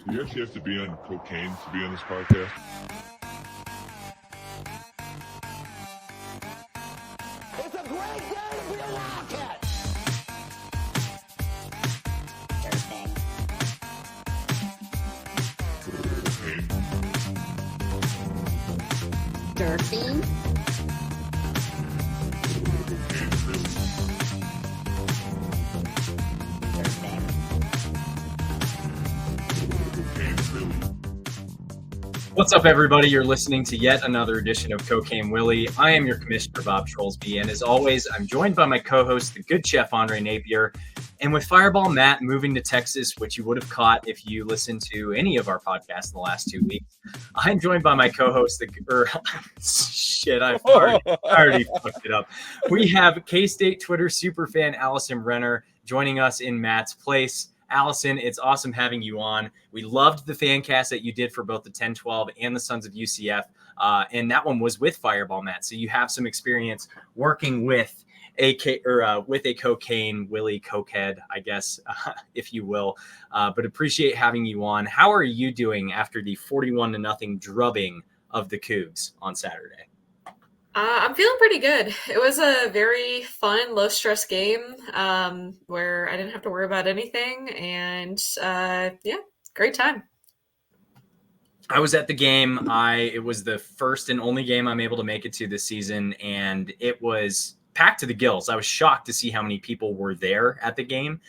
Do you actually have to be on cocaine to be on this podcast? It's a great day to be a Wildcat! Surfing. What's up, everybody? You're listening to yet another edition of Cocaine Willie. I am your commissioner, Bob Trollsby, and as always, I'm joined by my co-host, the good chef, Andre Napier. And with Fireball Matt moving to Texas, which you would have caught if you listened to any of our podcasts in the last 2 weeks, I'm joined by my co-host, I already fucked it up. We have K-State Twitter superfan Alison Renner joining us in Matt's place. Alison, it's awesome having you on. We loved the fan cast that you did for both the 10-12 and the Sons of UCF, and that one was with Fireball Matt. So you have some experience working with a cocaine Willie cokehead, I guess, if you will. But appreciate having you on. How are you doing after the 41-0 drubbing of the Cougs on Saturday? I'm feeling pretty good. It was a very fun, low-stress game where I didn't have to worry about anything, and great time. I was at the game. It was the first and only game I'm able to make it to this season, and it was packed to the gills. I was shocked to see how many people were there at the game,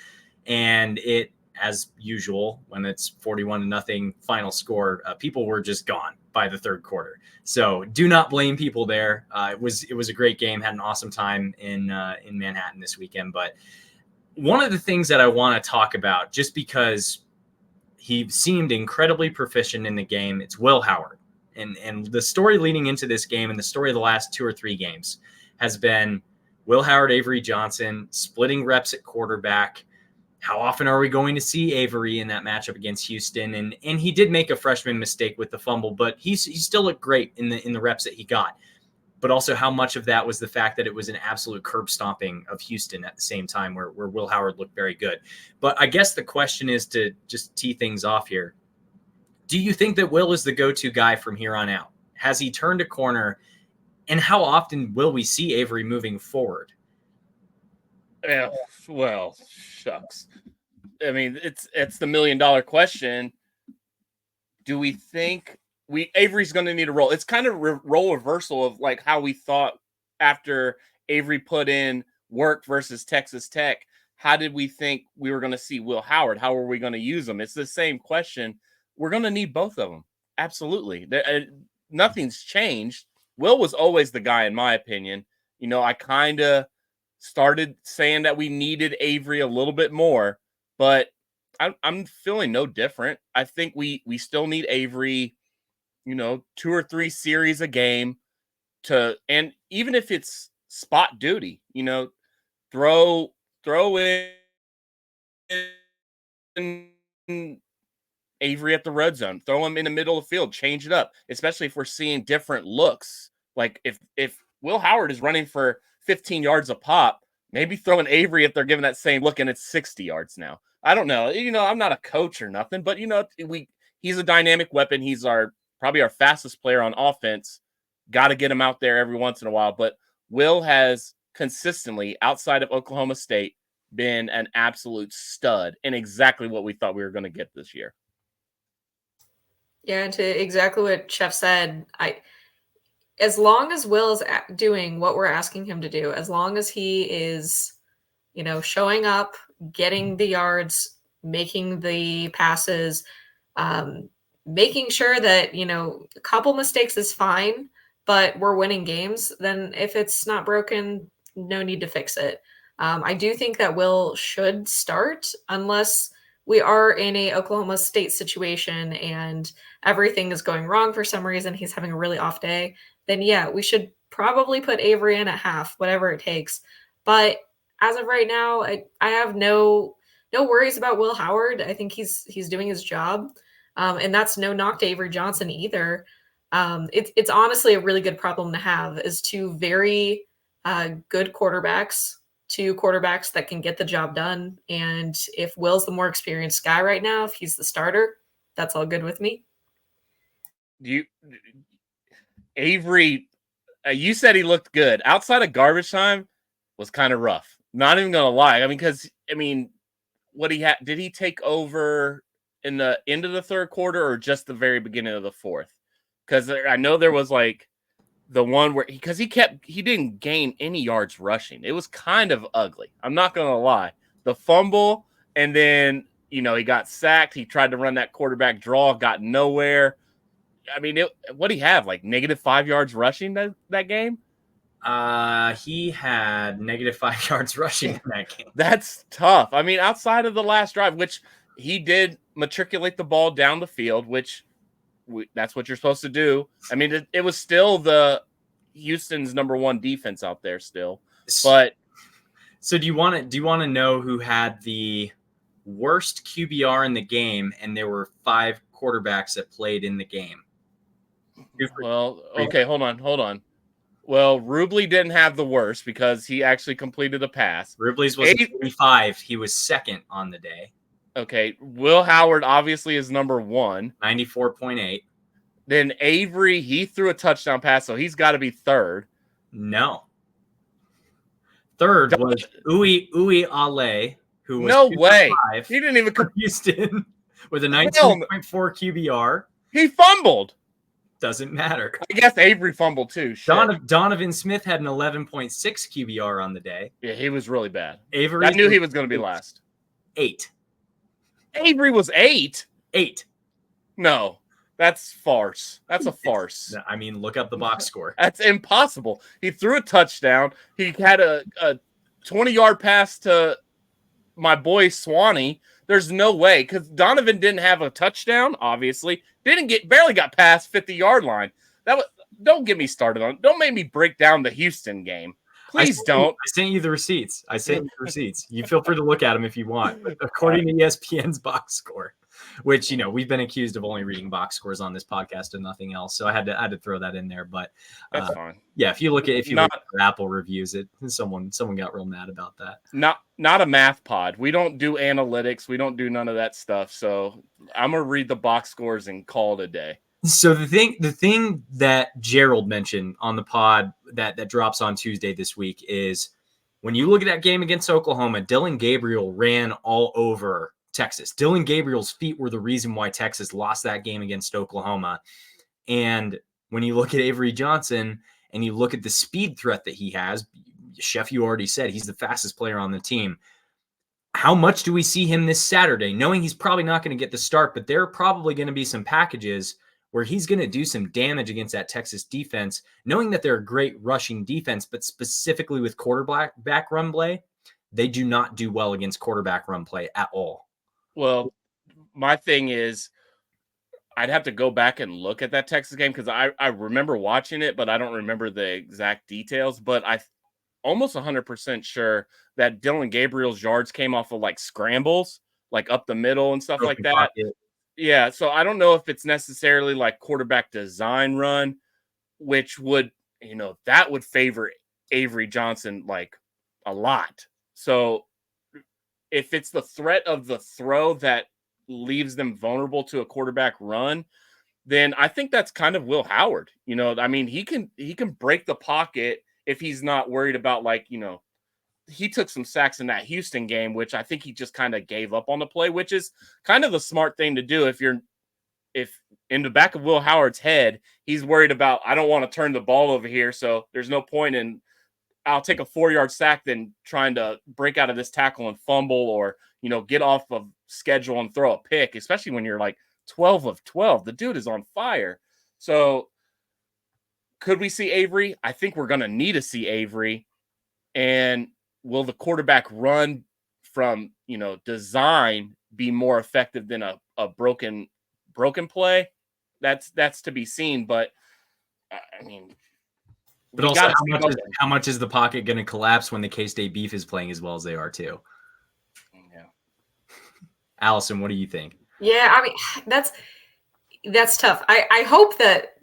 and it, as usual, when it's 41-0 final score, people were just gone by the third quarter. So do not blame people there. It was a great game. Had an awesome time in Manhattan this weekend. But one of the things that I want to talk about, just because he seemed incredibly proficient in the game, it's Will Howard. And the story leading into this game and the story of the last 2 or 3 games has been Will Howard, Avery Johnson splitting reps at quarterback. How often are we going to see Avery in that matchup against Houston? And he did make a freshman mistake with the fumble, but he still looked great in the reps that he got. But also how much of that was the fact that it was an absolute curb stomping of Houston at the same time where Will Howard looked very good. But I guess the question is, to just tee things off here, do you think that Will is the go-to guy from here on out? Has he turned a corner? And how often will we see Avery moving forward? Yeah, well, shucks. I mean, it's the $1 million question. Do we think Avery's going to need a role? It's kind of role reversal of like how we thought after Avery put in work versus Texas Tech. How did we think we were going to see Will Howard? How are we going to use him? It's the same question. We're going to need both of them. Absolutely. Nothing's changed. Will was always the guy, in my opinion. You know, I kind of started saying that we needed Avery a little bit more, but I'm feeling no different. I think we still need Avery, 2 or 3 series a game and even if it's spot duty, throw in Avery at the red zone, throw him in the middle of the field, change it up, especially if we're seeing different looks. Like if Will Howard is running for 15 yards a pop, maybe throw in Avery if they're giving that same look and it's 60 yards now. I don't know. I'm not a coach or nothing, but he's a dynamic weapon. He's probably our fastest player on offense. Got to get him out there every once in a while. But Will has consistently, outside of Oklahoma State, been an absolute stud and exactly what we thought we were going to get this year. Yeah, and to exactly what Chef said, as long as Will is doing what we're asking him to do, as long as he is, showing up, getting the yards, making the passes, making sure that, a couple mistakes is fine, but we're winning games, then if it's not broken, no need to fix it. I do think that Will should start unless we are in a Oklahoma State situation and everything is going wrong for some reason. He's having a really off day. Then yeah, we should probably put Avery in at half, whatever it takes. But as of right now, I have no worries about Will Howard. I think he's doing his job. And that's no knock to Avery Johnson either. It's honestly a really good problem to have, is 2 very good quarterbacks, 2 quarterbacks that can get the job done. And if Will's the more experienced guy right now, if he's the starter, that's all good with me. Avery, you said he looked good. Outside of garbage time was kind of rough. Not even gonna lie. What did he take over in the end of the third quarter or just the very beginning of the fourth? Because I know there was like the one where he didn't gain any yards rushing. It was kind of ugly. I'm not gonna lie. The fumble, and then he got sacked. He tried to run that quarterback draw, got nowhere. What do he have? Like -5 yards rushing that game? He had -5 yards rushing in that game. That's tough. Outside of the last drive, which he did matriculate the ball down the field, which that's what you're supposed to do. It was still the Houston's number one defense out there still. But so do you want to know who had the worst QBR in the game? And there were 5 quarterbacks that played in the game. Well, okay, hold on. Well, Rubley didn't have the worst because he actually completed a pass. Rubley's was 85. He was second on the day. Okay, Will Howard obviously is number 1. 94.8. Then Avery, he threw a touchdown pass, so he's got to be third. No. Third was Uwe Ale, who was no way. He didn't even come Houston with a 19.4 QBR. He fumbled. Doesn't matter. I guess Avery fumbled too. Donovan Smith had an 11.6 QBR on the day. Yeah, he was really bad. Avery, I knew he was going to be last. 8. Avery was 8? 8. No, that's farce. That's a farce. Look up the box score. That's impossible. He threw a touchdown. He had a 20-yard pass to my boy Swanee. There's no way, because Donovan didn't have a touchdown, obviously. Barely got past 50-yard line. Don't get me started on it. Don't make me break down the Houston game. Please don't. I sent you the receipts. You feel free to look at them if you want. But according to ESPN's box score, which, we've been accused of only reading box scores on this podcast and nothing else. So I had to throw that in there. But that's fine. Yeah, if you look at Apple reviews, someone got real mad about that. Not a math pod. We don't do analytics. We don't do none of that stuff. So I'm gonna read the box scores and call it a day. So the thing that Gerald mentioned on the pod that drops on Tuesday this week is when you look at that game against Oklahoma, Dillon Gabriel ran all over Texas. Dillon Gabriel's feet were the reason why Texas lost that game against Oklahoma. And when you look at Avery Johnson and you look at the speed threat that he has, Chef, you already said he's the fastest player on the team. How much do we see him this Saturday? Knowing he's probably not going to get the start, but there are probably going to be some packages where he's going to do some damage against that Texas defense, knowing that they're a great rushing defense, but specifically with quarterback run play, they do not do well against quarterback run play at all. Well, my thing is I'd have to go back and look at that Texas game because I remember watching it, but I don't remember the exact details. But I almost 100% sure that Dillon Gabriel's yards came off of like scrambles, like up the middle and stuff like that. Yeah, so I don't know if it's necessarily like quarterback design run, which would, that would favor Avery Johnson like a lot. So if it's the threat of the throw that leaves them vulnerable to a quarterback run, then I think that's kind of Will Howard. He can break the pocket if he's not worried about he took some sacks in that Houston game, which I think he just kind of gave up on the play, which is kind of the smart thing to do. If in the back of Will Howard's head, he's worried about, I don't want to turn the ball over here. So there's no point in, I'll take a 4-yard sack than trying to break out of this tackle and fumble or, get off of schedule and throw a pick, especially when you're like 12 of 12. The dude is on fire. So could we see Avery? I think we're going to need to see Avery. And will the quarterback run from, design be more effective than a broken play? That's to be seen. But but also how much is the pocket going to collapse when the K-State Beef is playing as well as they are too? Yeah. Allison, what do you think? Yeah, that's tough. I hope that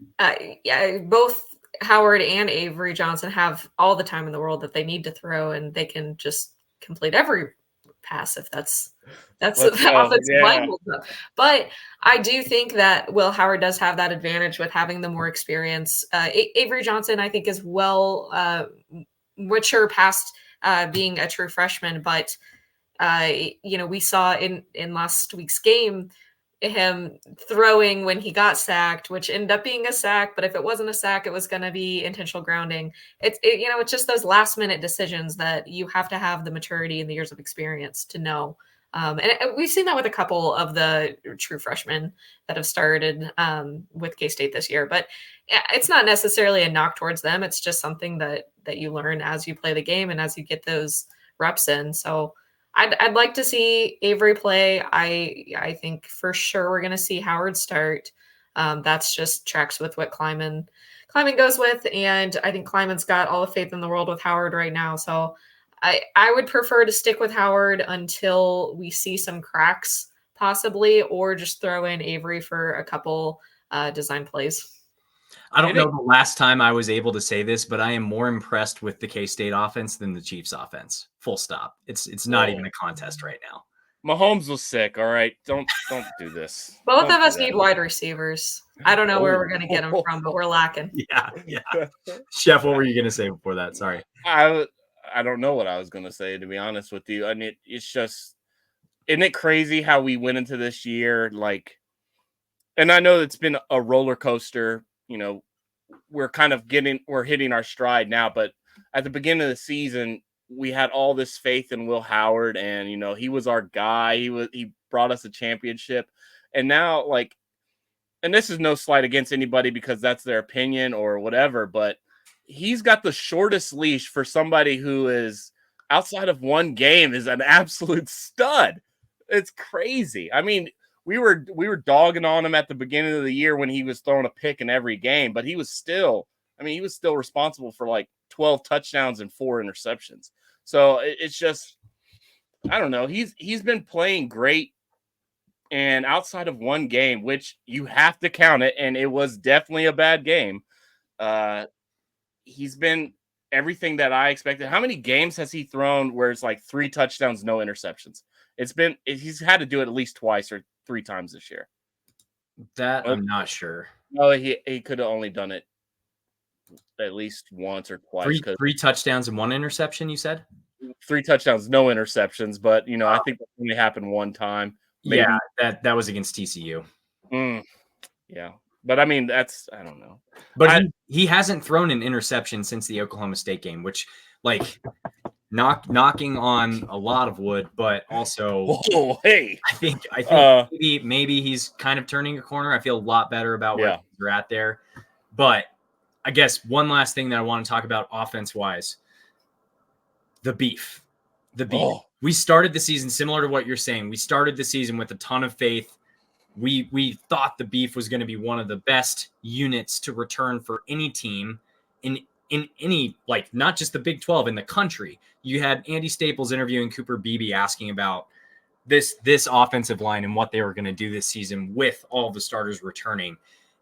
both Howard and Avery Johnson have all the time in the world that they need to throw, and they can just complete every pass if that's Let's the go. offensive Yeah. line holds up. But I do think that Will Howard does have that advantage with having the more experience. Avery Johnson, I think, is well mature past being a true freshman, but we saw in last week's game him throwing when he got sacked, which ended up being a sack. But if it wasn't a sack, it was going to be intentional grounding. It's just those last minute decisions that you have to have the maturity and the years of experience to know. And we've seen that with a couple of the true freshmen that have started with K-State this year. But it's not necessarily a knock towards them. It's just something that you learn as you play the game and as you get those reps in. So I'd like to see Avery play. I think for sure we're going to see Howard start. That's just tracks with what Kleiman goes with, and I think Kleiman's got all the faith in the world with Howard right now. So I would prefer to stick with Howard until we see some cracks possibly, or just throw in Avery for a couple design plays. I don't know the last time I was able to say this, but I am more impressed with the K-State offense than the Chiefs offense. Full stop. It's not even a contest right now. Mahomes was sick. All right, don't do this. Both Don't of us do that. need wide receivers. I don't know where we're going to get them from, but we're lacking. Yeah. Chef, what were you going to say before that? Sorry. I don't know what I was going to say, to be honest with you. I mean, it's just, isn't it crazy how we went into this year like, and I know it's been a roller coaster. We're hitting our stride now, but at the beginning of the season, we had all this faith in Will Howard, and he was our guy. He brought us a championship, and now and this is no slight against anybody because that's their opinion or whatever, but he's got the shortest leash for somebody who is outside of one game is an absolute stud. It's crazy. I mean, we were dogging on him at the beginning of the year when he was throwing a pick in every game, but he was still responsible for like 12 touchdowns and 4 interceptions. So it's just, I don't know. He's been playing great, and outside of one game, which you have to count it, and it was definitely a bad game. He's been everything that I expected. How many games has he thrown where it's like 3 touchdowns, no interceptions? He's had to do it at least twice or 3 times this year. That I'm not sure. No, he could have only done it at least once or twice. 3 touchdowns and 1 interception, you said? 3 touchdowns, no interceptions, but I think that only happened one time. Maybe. Yeah, that was against TCU. Yeah. But I mean, I don't know. But he hasn't thrown an interception since the Oklahoma State game, which knocking on a lot of wood, but also hey. I think maybe he's kind of turning a corner. I feel a lot better about where you're at there. But I guess one last thing that I want to talk about offense-wise, the beef. We started the season similar to what you're saying. We started the season with a ton of faith. We thought the beef was going to be one of the best units to return for any team in any, not just the Big 12, in the country. You had Andy Staples interviewing Cooper Beebe asking about this offensive line and what they were going to do this season with all the starters returning.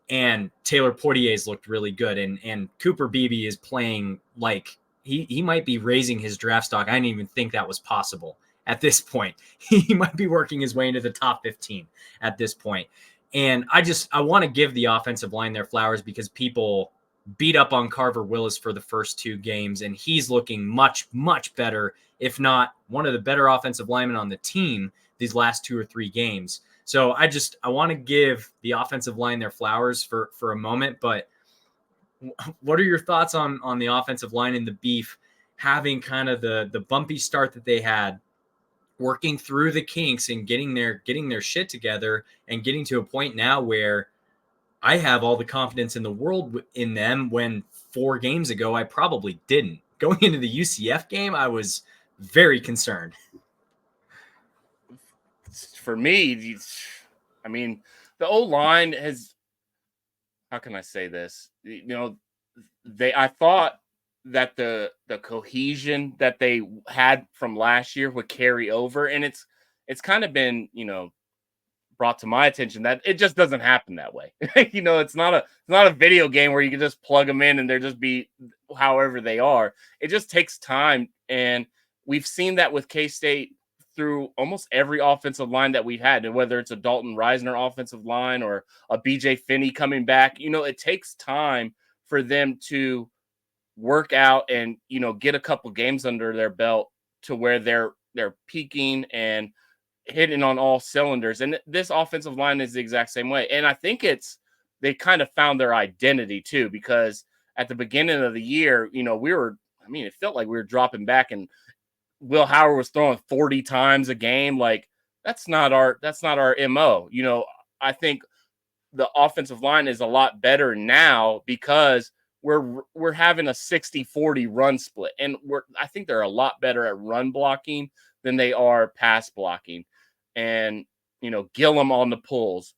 And Taylor Poitier's looked really good. And Cooper Beebe is playing like he might be raising his draft stock. I didn't even think that was possible at this point. He might be working his way into the top 15 at this point. And I want to give the offensive line their flowers because people beat up on Carver Willis for the first 2 games, and he's looking much, much better, if not one of the better offensive linemen on the team these last 2 or 3 games. So I want to give the offensive line their flowers for a moment, but what are your thoughts on the offensive line and the beef having kind of the bumpy start that they had, working through the kinks and getting their shit together and getting to a point now where I have all the confidence in the world in them when 4 games ago I probably didn't. Going into the UCF game, I was very concerned. For me, I mean, the O-line has, how can I say this? I thought that the cohesion that they had from last year would carry over, and it's kind of been, brought to my attention that it just doesn't happen that way. It's not a video game where you can just plug them in and they're just be however they are. It just takes time, and we've seen that with K-State through almost every offensive line that we've had, and whether it's a Dalton Reisner offensive line or a BJ Finney coming back, it takes time for them to work out and, get a couple games under their belt to where they're peaking and hitting on all cylinders. And this offensive line is the exact same way. And I think they kind of found their identity too, because at the beginning of the year, it felt like we were dropping back and Will Howard was throwing 40 times a game. Like that's not our MO. I think the offensive line is a lot better now because we're having a 60-40 run split. And I think they're a lot better at run blocking than they are pass blocking. And, Gillum on the pulls.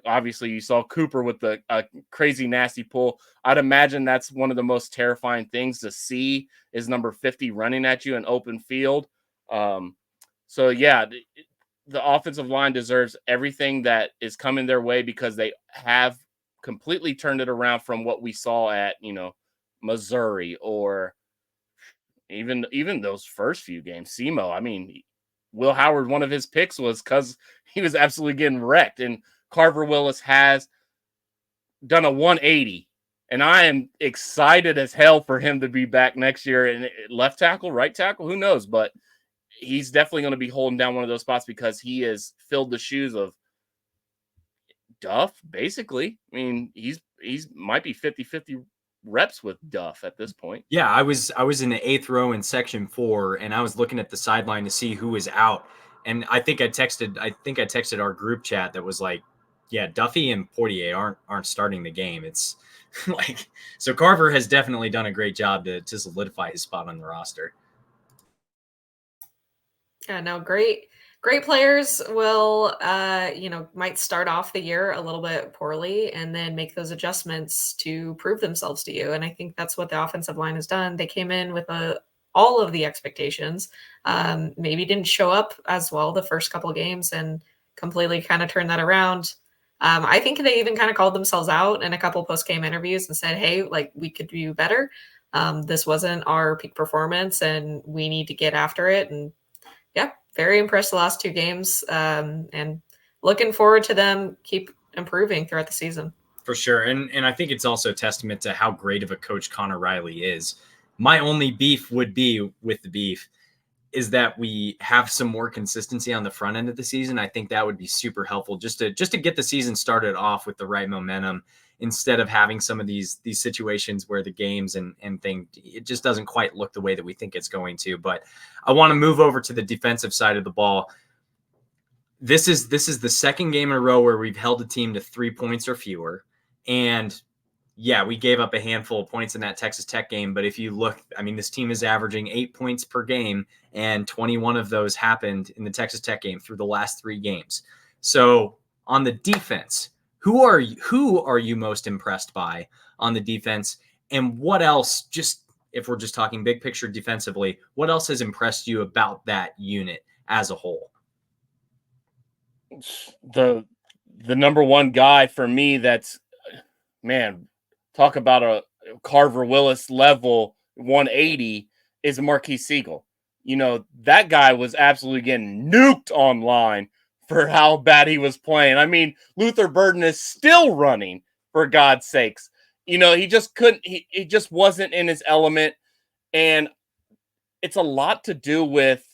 Obviously, you saw Cooper with the crazy, nasty pull. I'd imagine that's one of the most terrifying things to see is number 50 running at you in open field. So, yeah, the offensive line deserves everything that is coming their way because they have completely turned it around from what we saw at, Missouri or even those first few games. SEMO, I mean, Will Howard, one of his picks was because he was absolutely getting wrecked. And Carver Willis has done a 180. And I am excited as hell for him to be back next year. And left tackle, right tackle, who knows? But he's definitely going to be holding down one of those spots because he has filled the shoes of Duff, basically. I mean, he's might be 50-50 reps with Duff at this point. Yeah, I was in the 8th row in section 4, and I was looking at the sideline to see who was out. And I think I texted our group chat that was like, yeah, Duffy and Portier aren't starting the game. It's like, so Carver has definitely done a great job to solidify his spot on the roster. Yeah, no, great players will, might start off the year a little bit poorly and then make those adjustments to prove themselves to you. And I think that's what the offensive line has done. They came in with all of the expectations, maybe didn't show up as well the first couple of games and completely kind of turned that around. I think they even kind of called themselves out in a couple post-game interviews and said, hey, like we could do better. This wasn't our peak performance and we need to get after it. And yeah, very impressed the last 2 games, and looking forward to them keep improving throughout the season. For sure. And I think it's also a testament to how great of a coach Connor Riley is. My only beef would be with the beef is that we have some more consistency on the front end of the season. I think that would be super helpful just to get the season started off with the right momentum instead of having some of these situations where the games and thing, it just doesn't quite look the way that we think it's going to. But I want to move over to the defensive side of the ball. This is the second game in a row where we've held a team to 3 points or fewer. And yeah, we gave up a handful of points in that Texas Tech game. But if you look, I mean, this team is averaging 8 points per game, and 21 of those happened in the Texas Tech game through the last 3 games. So on the defense, who are you most impressed by on the defense? And what else, just if we're just talking big picture defensively, what else has impressed you about that unit as a whole? The number one guy for me that's, man, talk about a Carver Willis level 180 is Marquise Siegel. That guy was absolutely getting nuked online for how bad he was playing. I mean, Luther Burden is still running, for God's sakes. He just couldn't, he just wasn't in his element. And it's a lot to do with,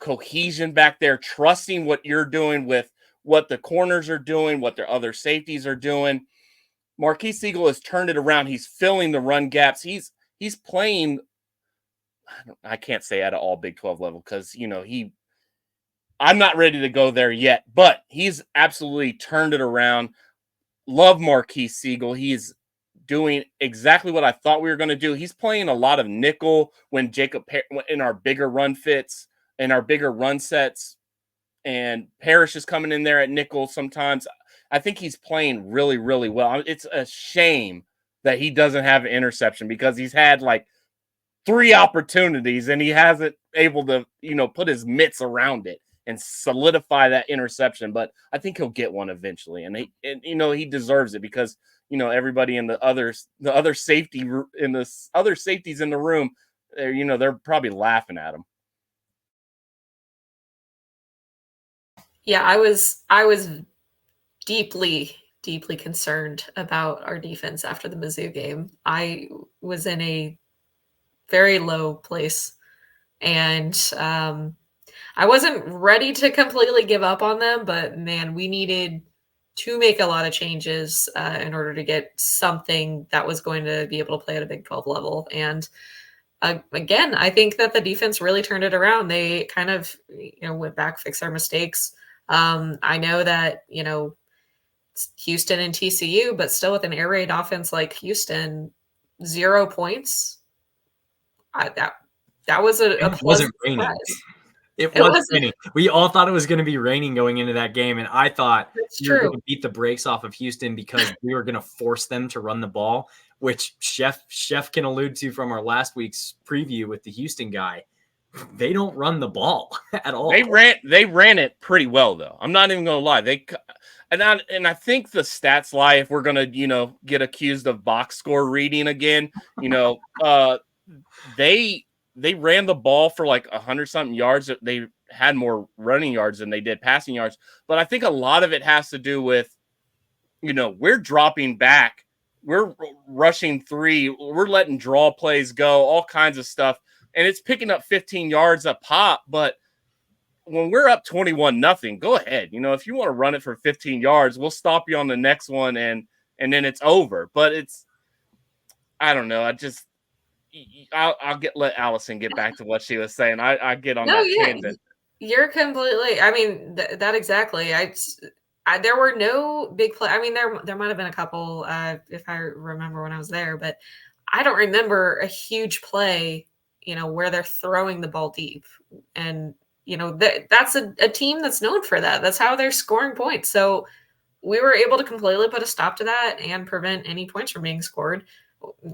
cohesion back there, trusting what you're doing with what the corners are doing, what their other safeties are doing. Marquise Siegel has turned it around. He's filling the run gaps. He's playing, I can't say at an all Big 12 level because, I'm not ready to go there yet, but he's absolutely turned it around. Love Marquise Siegel. He's doing exactly what I thought we were going to do. He's playing a lot of nickel when in our bigger run fits and our bigger run sets, and Parrish is coming in there at nickel sometimes. I think he's playing really, really well. It's a shame that he doesn't have an interception because he's had like 3 opportunities and he hasn't able to, put his mitts around it and solidify that interception. But I think he'll get one eventually. And he deserves it because, everybody in the other safeties in the room, they're probably laughing at him. Yeah, I was deeply, deeply concerned about our defense after the Mizzou game. I was in a very low place, and I wasn't ready to completely give up on them, but man, we needed to make a lot of changes in order to get something that was going to be able to play at a Big 12 level. And again, I think that the defense really turned it around. They kind of, went back, fixed their mistakes. I know that, it's Houston and TCU, but still with an air raid offense like Houston, 0 points. That was a It pleasant wasn't raining. surprise. It It was wasn't. raining. We all thought it was going to be raining going into that game, and I thought That's we were true. going to beat the brakes off of Houston because we were going to force them to run the ball, which Chef can allude to from our last week's preview with the Houston guy. They don't run the ball at all. They ran it pretty well, though. I'm not even going to lie. And I think the stats lie if we're going to, get accused of box score reading again. They ran the ball for like 100-something yards. They had more running yards than they did passing yards. But I think a lot of it has to do with, we're dropping back. We're rushing 3. We're letting draw plays go, all kinds of stuff. And it's picking up 15 yards a pop. But when we're up 21-0, go ahead. If you want to run it for 15 yards, we'll stop you on the next one and then it's over. But I don't know. I'll let Allison get back to what she was saying. I get on that tangent. You're completely. I mean, that exactly. There were no big play. I mean, there might have been a couple if I remember when I was there, but I don't remember a huge play. Where they're throwing the ball deep, and that's a team that's known for that. That's how they're scoring points. So we were able to completely put a stop to that and prevent any points from being scored.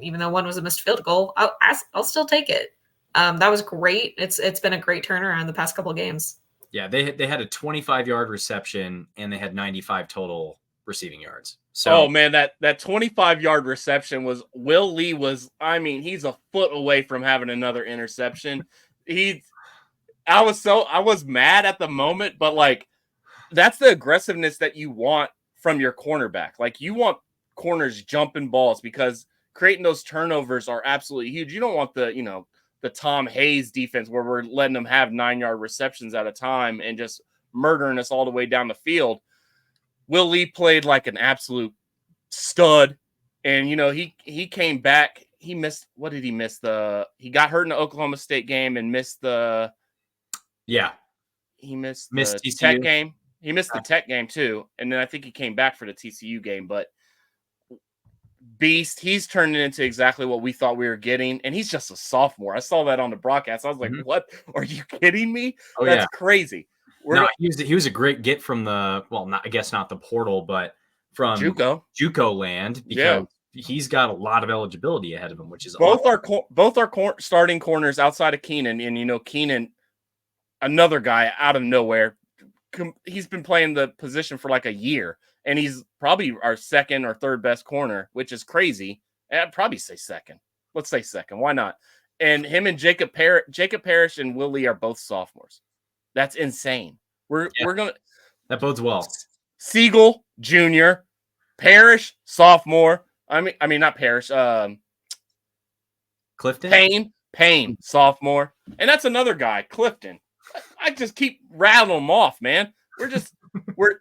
Even though one was a missed field goal, I'll still take it. That was great. It's been a great turnaround the past couple of games. Yeah, they had a 25-yard reception and they had 95 total receiving yards. So, oh man, that 25-yard reception was Will Lee he's a foot away from having another interception. I was mad at the moment, but like that's the aggressiveness that you want from your cornerback. Like you want corners jumping balls because creating those turnovers are absolutely huge. You don't want the Tom Hayes defense where we're letting them have 9-yard receptions at a time and just murdering us all the way down the field. Will Lee played like an absolute stud. And, he came back. He missed, what did he miss? He got hurt in the Oklahoma State game and missed the TCU. Tech game. He missed the Tech game too. And then I think he came back for the TCU game, but beast, he's turning into exactly what we thought we were getting. And he's just a sophomore. I saw that on the broadcast. I was like, What? Are you kidding me? Oh, That's crazy. He was a great get from I guess not the portal, but from JUCO land because he's got a lot of eligibility ahead of him, which is both our starting corners outside of Keenan, and Keenan, another guy out of nowhere. He's been playing the position for like a year, and he's probably our second or third best corner, which is crazy. I'd probably say second. Let's say second. Why not? And him and Jacob Parrish and Will Lee are both sophomores. That's insane. We're gonna. That bodes well. Siegel Jr., Parrish sophomore. I mean not Parrish. Clifton. Payne sophomore, and that's another guy, Clifton. I just keep rattling them off, man.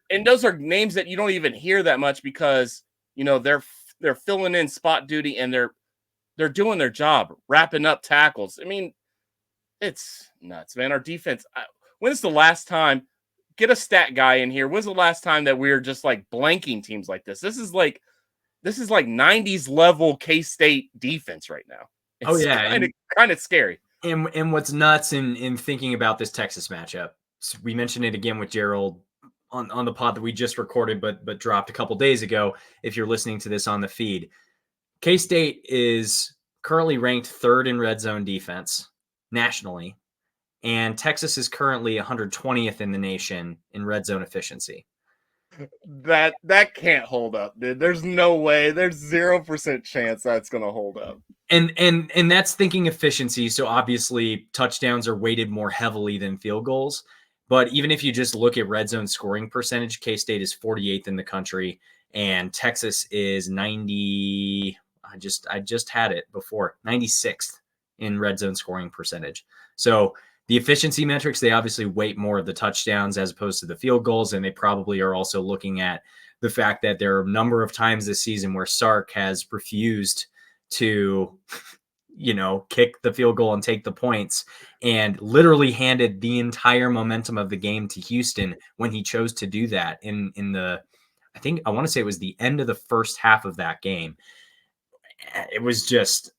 And those are names that you don't even hear that much because they're filling in spot duty and they're doing their job, wrapping up tackles. I mean, it's nuts, man. Our defense. When's the last time? Get a stat guy in here. When's the last time that we were just like blanking teams like this? This is like 90s level K-State defense right now. It's kind of scary. And what's nuts in thinking about this Texas matchup, so we mentioned it again with Gerald on the pod that we just recorded, but dropped a couple days ago. If you're listening to this on the feed, K-State is currently ranked 3rd in red zone defense nationally. And Texas is currently 120th in the nation in red zone efficiency. That can't hold up, dude. There's no way. There's 0% chance that's going to hold up. And that's thinking efficiency. So obviously touchdowns are weighted more heavily than field goals. But even if you just look at red zone scoring percentage, K-State is 48th in the country, and Texas is 90. I just had it before, 96th in red zone scoring percentage. So the efficiency metrics, they obviously weight more of the touchdowns as opposed to the field goals, and they probably are also looking at the fact that there are a number of times this season where Sark has refused to, kick the field goal and take the points, and literally handed the entire momentum of the game to Houston when he chose to do that in the, I want to say it was the end of the first half of that game. It was just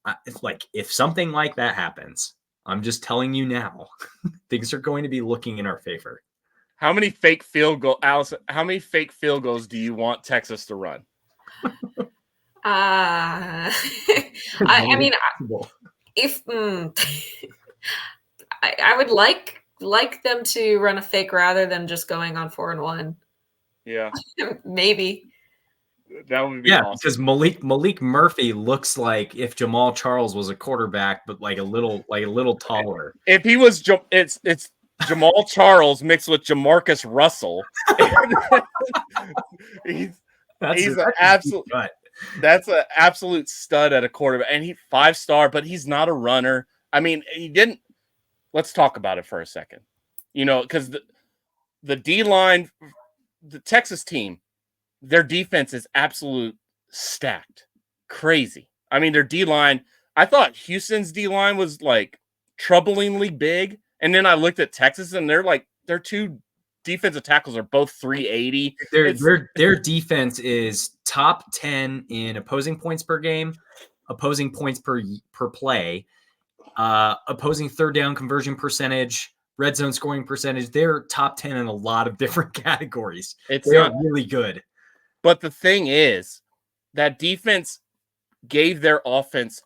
like, if something like that happens, I'm just telling you now, things are going to be looking in our favor. How many fake field goals, Alison? How many fake field goals do you want Texas to run? I mean, if I would like them to run a fake rather than just going on 4-1. Yeah, maybe. That would be awesome. Because Malik Murphy looks like if Jamal Charles was a quarterback, but like a little taller. If he was, it's Jamal Charles mixed with Jamarcus Russell. That's an absolute stud at a quarterback, and he 5-star, but he's not a runner. I mean, he didn't. Let's talk about it for a second. Because the D-line, the Texas team, their defense is absolute stacked. Crazy. I mean, their D-line, I thought Houston's D-line was like troublingly big. And then I looked at Texas, and their two defensive tackles are both 380. Their defense is top 10 in opposing points per game, opposing points per play, opposing third down conversion percentage, red zone scoring percentage. They're top 10 in a lot of different categories. They're really good. But the thing is, that defense gave their offense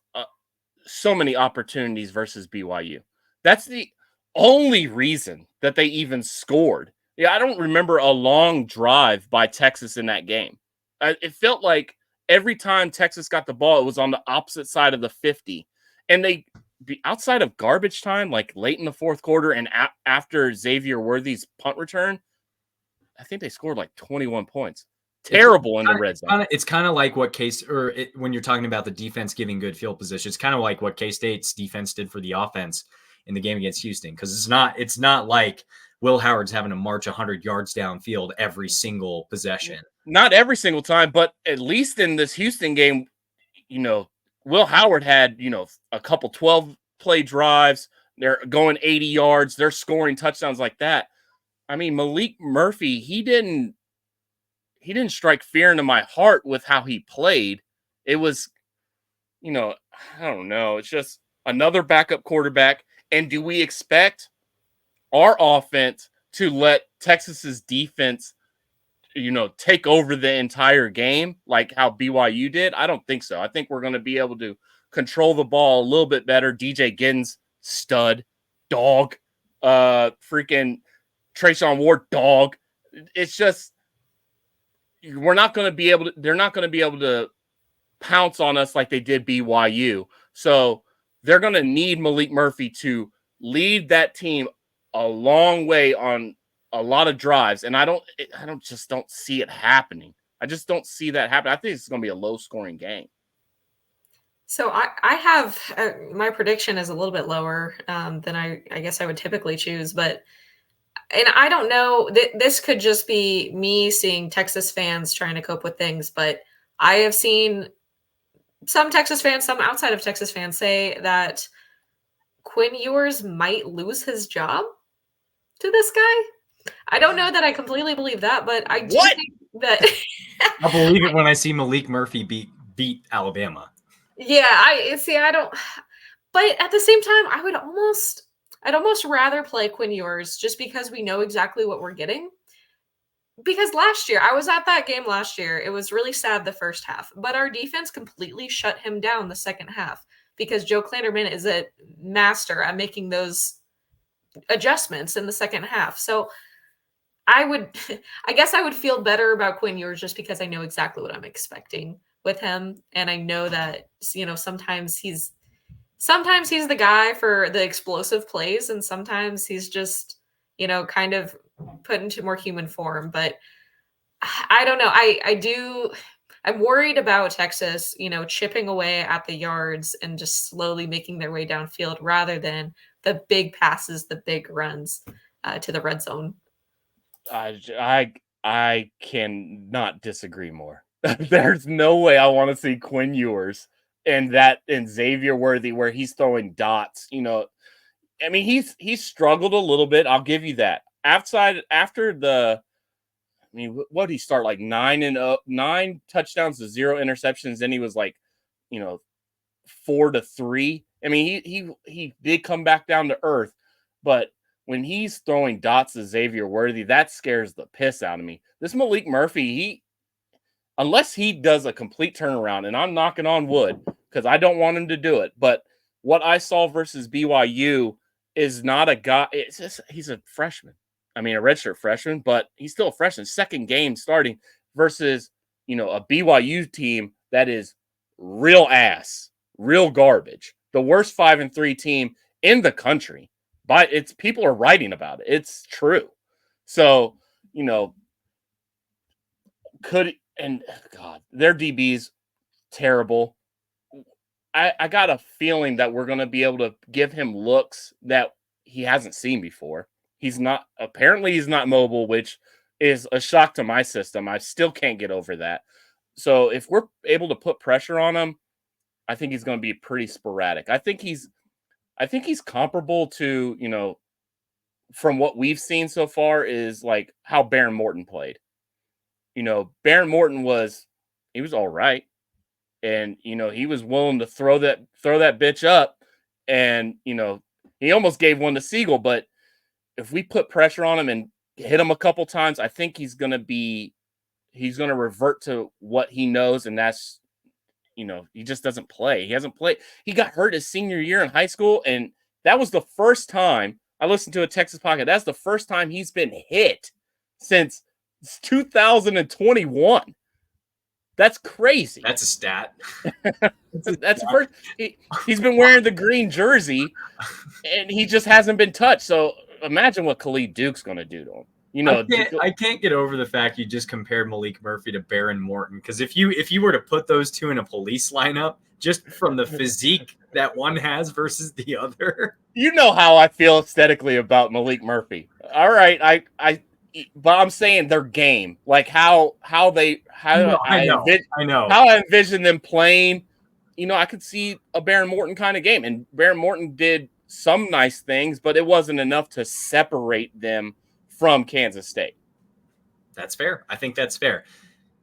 so many opportunities versus BYU. That's the only reason that they even scored. Yeah, I don't remember a long drive by Texas in that game. It felt like every time Texas got the ball, it was on the opposite side of the 50. And they, outside of garbage time, like late in the fourth quarter and after Xavier Worthy's punt return, I think they scored like 21 points. Terrible in the red zone. It's kind of like what when you're talking about the defense giving good field position, it's kind of like what K-State's defense did for the offense in the game against Houston. Because it's not like Will Howard's having to march 100 yards downfield every single possession. Not every single time, but at least in this Houston game, Will Howard had, a couple 12-play drives. They're going 80 yards. They're scoring touchdowns like that. I mean, Malik Murphy, he didn't strike fear into my heart with how he played. It was, I don't know. It's just another backup quarterback. And do we expect our offense to let Texas's defense, take over the entire game like how BYU did? I don't think so. I think we're going to be able to control the ball a little bit better. DJ Giddens, stud, dog, freaking Trayshawn Ward, dog. It's just, they're not going to be able to pounce on us like they did BYU. So they're going to need Malik Murphy to lead that team a long way on a lot of drives. And I don't see it happening. I just don't see that happen. I think it's going to be a low scoring game. So I have my prediction is a little bit lower than I guess I would typically choose, and I don't know, this could just be me seeing Texas fans trying to cope with things, but I have seen some Texas fans, some outside of Texas fans say that Quinn Ewers might lose his job to this guy. I don't know that I completely believe that, but I do think that I'll believe it when I see Malik Murphy beat Alabama. Yeah, I don't, but at the same time, I'd almost rather play Quinn Ewers just because we know exactly what we're getting. Because last year, I was at that game last year. It was really sad the first half, but our defense completely shut him down the second half because Joe Klanderman is a master at making those adjustments in the second half. So I guess I would feel better about Quinn Ewers just because I know exactly what I'm expecting with him. And I know that, sometimes he's the guy for the explosive plays, and sometimes he's just, kind of put into more human form. But I don't know. I'm worried about Texas, chipping away at the yards and just slowly making their way downfield rather than the big passes, the big runs to the red zone. I cannot disagree more. There's no way I want to see Quinn Ewers and Xavier Worthy where he's throwing dots. I mean, he's struggled a little bit. I'll give you that. What did he start, like 9 touchdowns to 0 interceptions? Then he was like, 4-3. I mean, he did come back down to earth, but when he's throwing dots to Xavier Worthy, that scares the piss out of me. This Malik Murphy, unless he does a complete turnaround, and I'm knocking on wood because I don't want him to do it, but what I saw versus BYU is not a guy. He's a freshman. I mean, a redshirt freshman, but he's still a freshman. Second game starting versus, a BYU team that is real ass, real garbage. The worst 5-3 team in the country. But people are writing about it. It's true. So, their DB's terrible. I got a feeling that we're going to be able to give him looks that he hasn't seen before. He's not mobile, which is a shock to my system. I still can't get over that. So if we're able to put pressure on him, I think he's going to be pretty sporadic. I think he's comparable to, from what we've seen so far is like how Baron Morton played. Baron Morton was all right. And, he was willing to throw that bitch up and, he almost gave one to Siegel, but if we put pressure on him and hit him a couple times, I think he's going to revert to what he knows. And that's, he just doesn't play. He hasn't played. He got hurt his senior year in high school. And that was the first time I listened to a Texas podcast. That's the first time he's been hit since 2021. That's crazy. That's a stat. That's the first. He's been wearing the green jersey and he just hasn't been touched. So imagine what Khalid Duke's going to do to him. I can't get over the fact you just compared Malik Murphy to Baron Morton, because if you were to put those two in a police lineup, just from the physique that one has versus the other, you know how I feel aesthetically about Malik Murphy. All right, but I'm saying their game, like how I envision them playing. I could see a Baron Morton kind of game, and Baron Morton did some nice things, but it wasn't enough to separate them from Kansas State. That's fair. I think that's fair.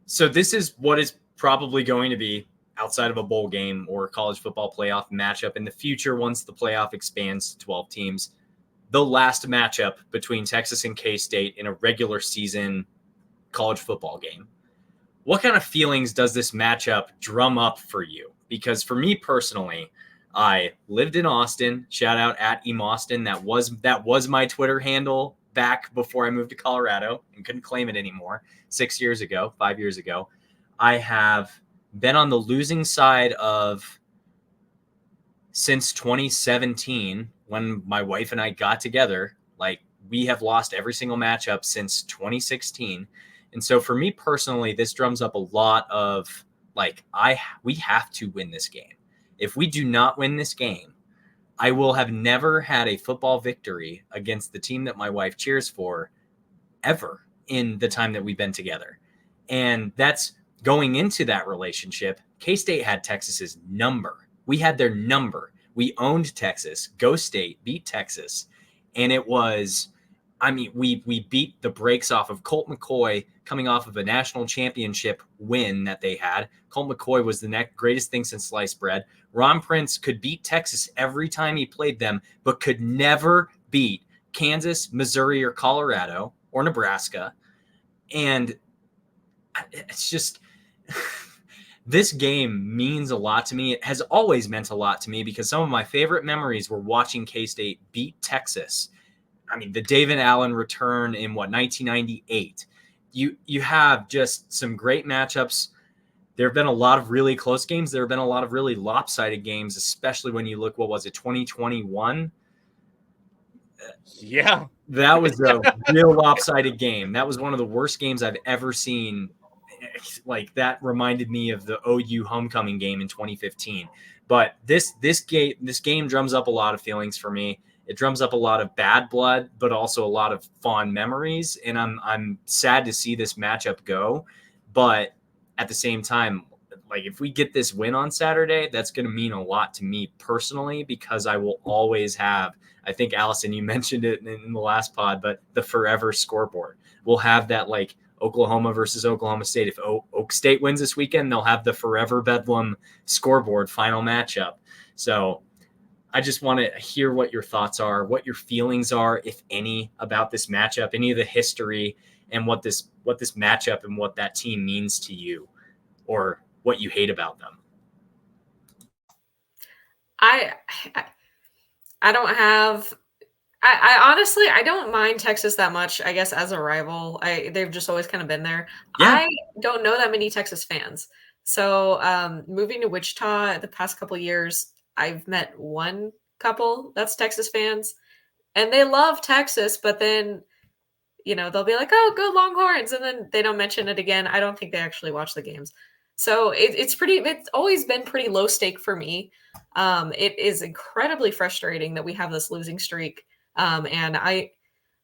So this is what is probably going to be, outside of a bowl game or college football playoff matchup in the future, once the playoff expands to 12 teams, the last matchup between Texas and K-State in a regular season college football game. What kind of feelings does this matchup drum up for you? Because for me personally, I lived in Austin. Shout out at @EMAustin. That was my Twitter handle back before I moved to Colorado and couldn't claim it anymore. 5 years ago. I have been on the losing side of since 2017, when my wife and I got together. Like, we have lost every single matchup since 2016. And so for me personally, this drums up a lot of like, we have to win this game. If we do not win this game, I will have never had a football victory against the team that my wife cheers for ever in the time that we've been together. And that's going into that relationship. K-State had Texas's number. We had their number. We owned Texas. Go State beat Texas. And it was, we beat the brakes off of Colt McCoy coming off of a national championship win that they had. Colt McCoy was the greatest thing since sliced bread. Ron Prince could beat Texas every time he played them, but could never beat Kansas, Missouri, or Colorado, or Nebraska. And it's just, this game means a lot to me. It has always meant a lot to me because some of my favorite memories were watching K-State beat Texas. The David Allen return in 1998. You have just some great matchups. There have been a lot of really close games. There have been a lot of really lopsided games, especially when you look, 2021? Yeah. That was a real lopsided game. That was one of the worst games I've ever seen. Like, that reminded me of the OU homecoming game in 2015. But this game drums up a lot of feelings for me. It drums up a lot of bad blood, but also a lot of fond memories. And I'm sad to see this matchup go. But at the same time, like, if we get this win on Saturday, that's going to mean a lot to me personally, because I will always have, I think, Allison, you mentioned it in the last pod, but the forever scoreboard. We'll have that, like, Oklahoma versus Oklahoma State. If Oak State wins this weekend, they'll have the forever Bedlam scoreboard final matchup. So I just want to hear what your thoughts are, what your feelings are, if any, about this matchup, any of the history, and what this matchup and what that team means to you, or what you hate about them. I don't have. I honestly, I don't mind Texas that much, I guess, as a rival. They've just always kind of been there. Yeah. I don't know that many Texas fans. So moving to Wichita the past couple of years, I've met one couple that's Texas fans, and they love Texas, but then, they'll be like, oh, go Longhorns, and then they don't mention it again. I don't think they actually watch the games. So it's always been pretty low stake for me. It is incredibly frustrating that we have this losing streak. And I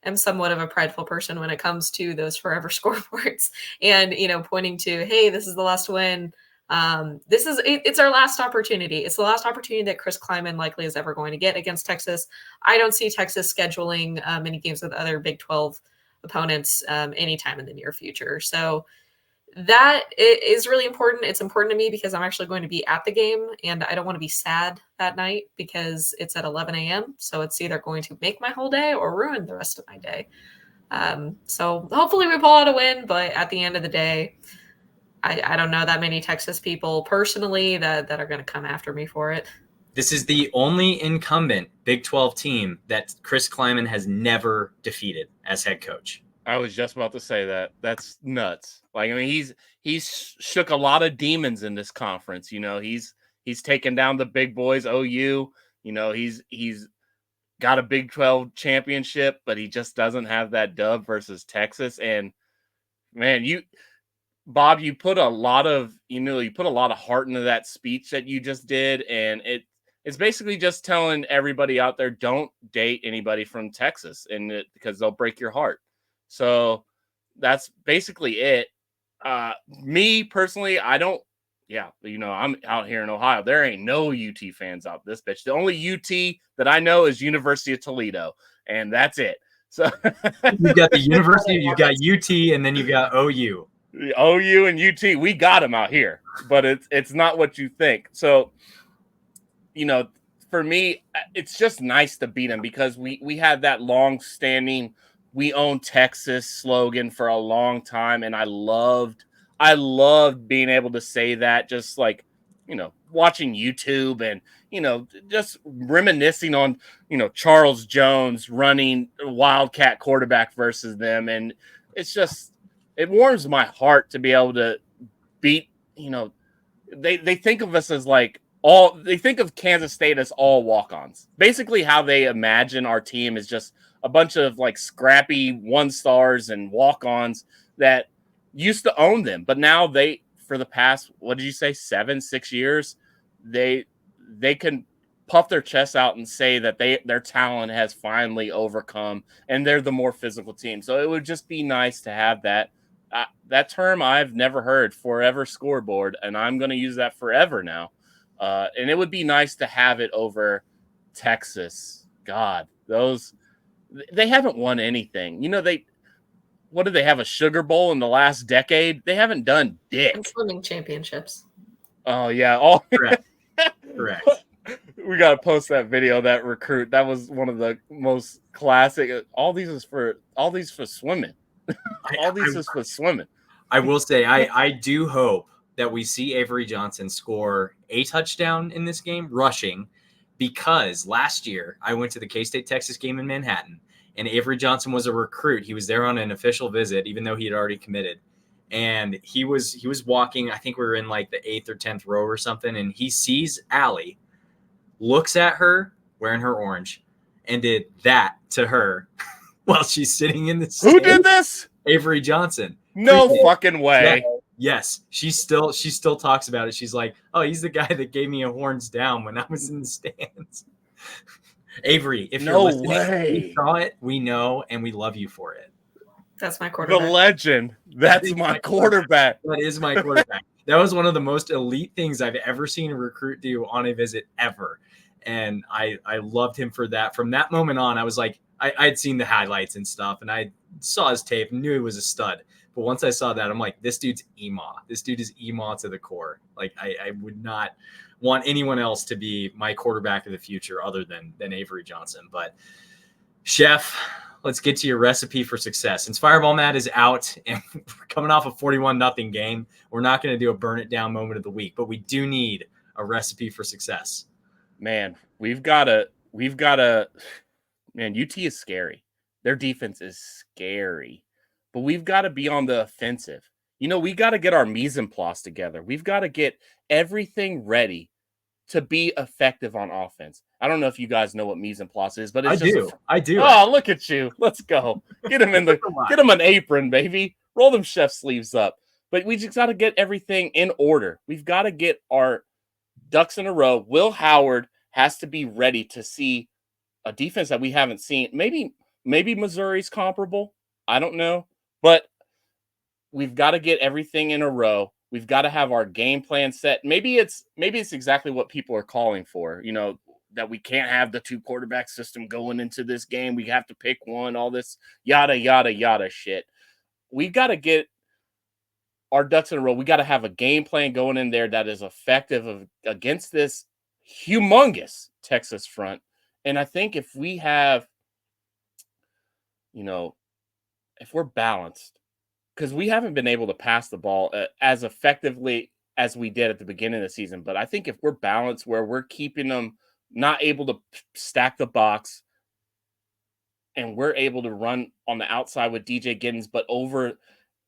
am somewhat of a prideful person when it comes to those forever scoreboards and, pointing to, hey, this is the last win. It's our last opportunity. It's the last opportunity that Chris Kleiman likely is ever going to get against Texas. I don't see Texas scheduling many games with other Big 12 opponents anytime in the near future. So that is really important. It's important to me because I'm actually going to be at the game, and I don't want to be sad that night because it's at 11 a.m. So it's either going to make my whole day or ruin the rest of my day. So hopefully we pull out a win, but at the end of the day, I don't know that many Texas people personally that are going to come after me for it. This is the only incumbent Big 12 team that Chris Kleiman has never defeated as head coach. I was just about to say that. That's nuts. Like, I mean, he's shook a lot of demons in this conference. He's taken down the big boys, OU. He's got a Big 12 championship, but he just doesn't have that dub versus Texas. And man, Bob, you put a lot of heart into that speech that you just did, and it's basically just telling everybody out there, don't date anybody from Texas, because they'll break your heart. So that's basically it. Me personally, I'm out here in Ohio. There ain't no UT fans out this bitch. The only UT that I know is University of Toledo, and that's it. So you've got the university, you've got UT, and then you've got OU. OU and UT, we got them out here, but it's not what you think. So, for me, it's just nice to beat them because we had that long-standing "We own Texas" slogan for a long time, and I loved being able to say that, just like, watching YouTube and, just reminiscing on, Charles Jones running Wildcat quarterback versus them. And it's just, it warms my heart to be able to beat, they think of us as like they think of Kansas State as all walk-ons. Basically how they imagine our team is just a bunch of like scrappy 1-stars and walk-ons that used to own them. But now for the past, what did you say, 6 years, they can puff their chests out and say that their talent has finally overcome and they're the more physical team. So it would just be nice to have that term I've never heard, forever scoreboard, and I'm going to use that forever now. And it would be nice to have it over Texas. God, they haven't won anything. What did they have, a Sugar Bowl in the last decade? They haven't done dick. And swimming championships. Oh yeah, all Correct. Correct. We got to post that video, that recruit. That was one of the most classic. All these for swimming. All these is for swimming. I will say, I do hope that we see Avery Johnson score a touchdown in this game, rushing, because last year I went to the K-State Texas game in Manhattan, and Avery Johnson was a recruit. He was there on an official visit, even though he had already committed. And he was walking, I think we were in like the 8th or 10th row or something, and he sees Allie, looks at her wearing her orange, and did that to her while she's sitting in the Who stand. did this? Avery Johnson. No Appreciate it. fucking way. Yeah. Yes, she still talks about it. She's like, "Oh, he's the guy that gave me a horns down when I was in the stands." Avery, if you're listening, we saw it, we know, and we love you for it. That's my The quarterback. legend. That's my quarterback. That is my quarterback. That was one of the most elite things I've ever seen a recruit do on a visit ever. And I loved him for that. From that moment on, I was like, I'd seen the highlights and stuff, and I saw his tape and knew he was a stud. But once I saw that, I'm like, this dude's EMAW. This dude is EMAW to the core. Like, I would not want anyone else to be my quarterback of the future other than Avery Johnson. But, Chef, let's get to your recipe for success. Since Fireball Matt is out and we're coming off a 41-0 game, we're not going to do a burn it down moment of the week, but we do need a recipe for success. Man, we've got to, man, UT is scary. Their defense is scary, but we've got to be on the offensive. You know, we got to get our mise en place together. We've got to get everything ready to be effective on offense. I don't know if you guys know what mise en place is, but it's I do. Oh, look at you. Let's go. Get him get him an apron, baby. Roll them chef sleeves up. But we just got to get everything in order. We've got to get our ducks in a row. Will Howard has to be ready to see a defense that we haven't seen. Maybe Missouri's comparable. I don't know. But we've got to get everything in a row. We've got to have our game plan set. Maybe it's exactly what people are calling for, you know, that we can't have the 2 quarterback system going into this game. We have to pick one, all this yada, yada, yada shit. We got to get our ducks in a row. We got to have a game plan going in there that is effective against this humongous Texas front. And I think if we have, you know, if we're balanced, because we haven't been able to pass the ball as effectively as we did at the beginning of the season. But I think if we're balanced where we're keeping them not able to stack the box and we're able to run on the outside with DJ Giddens, but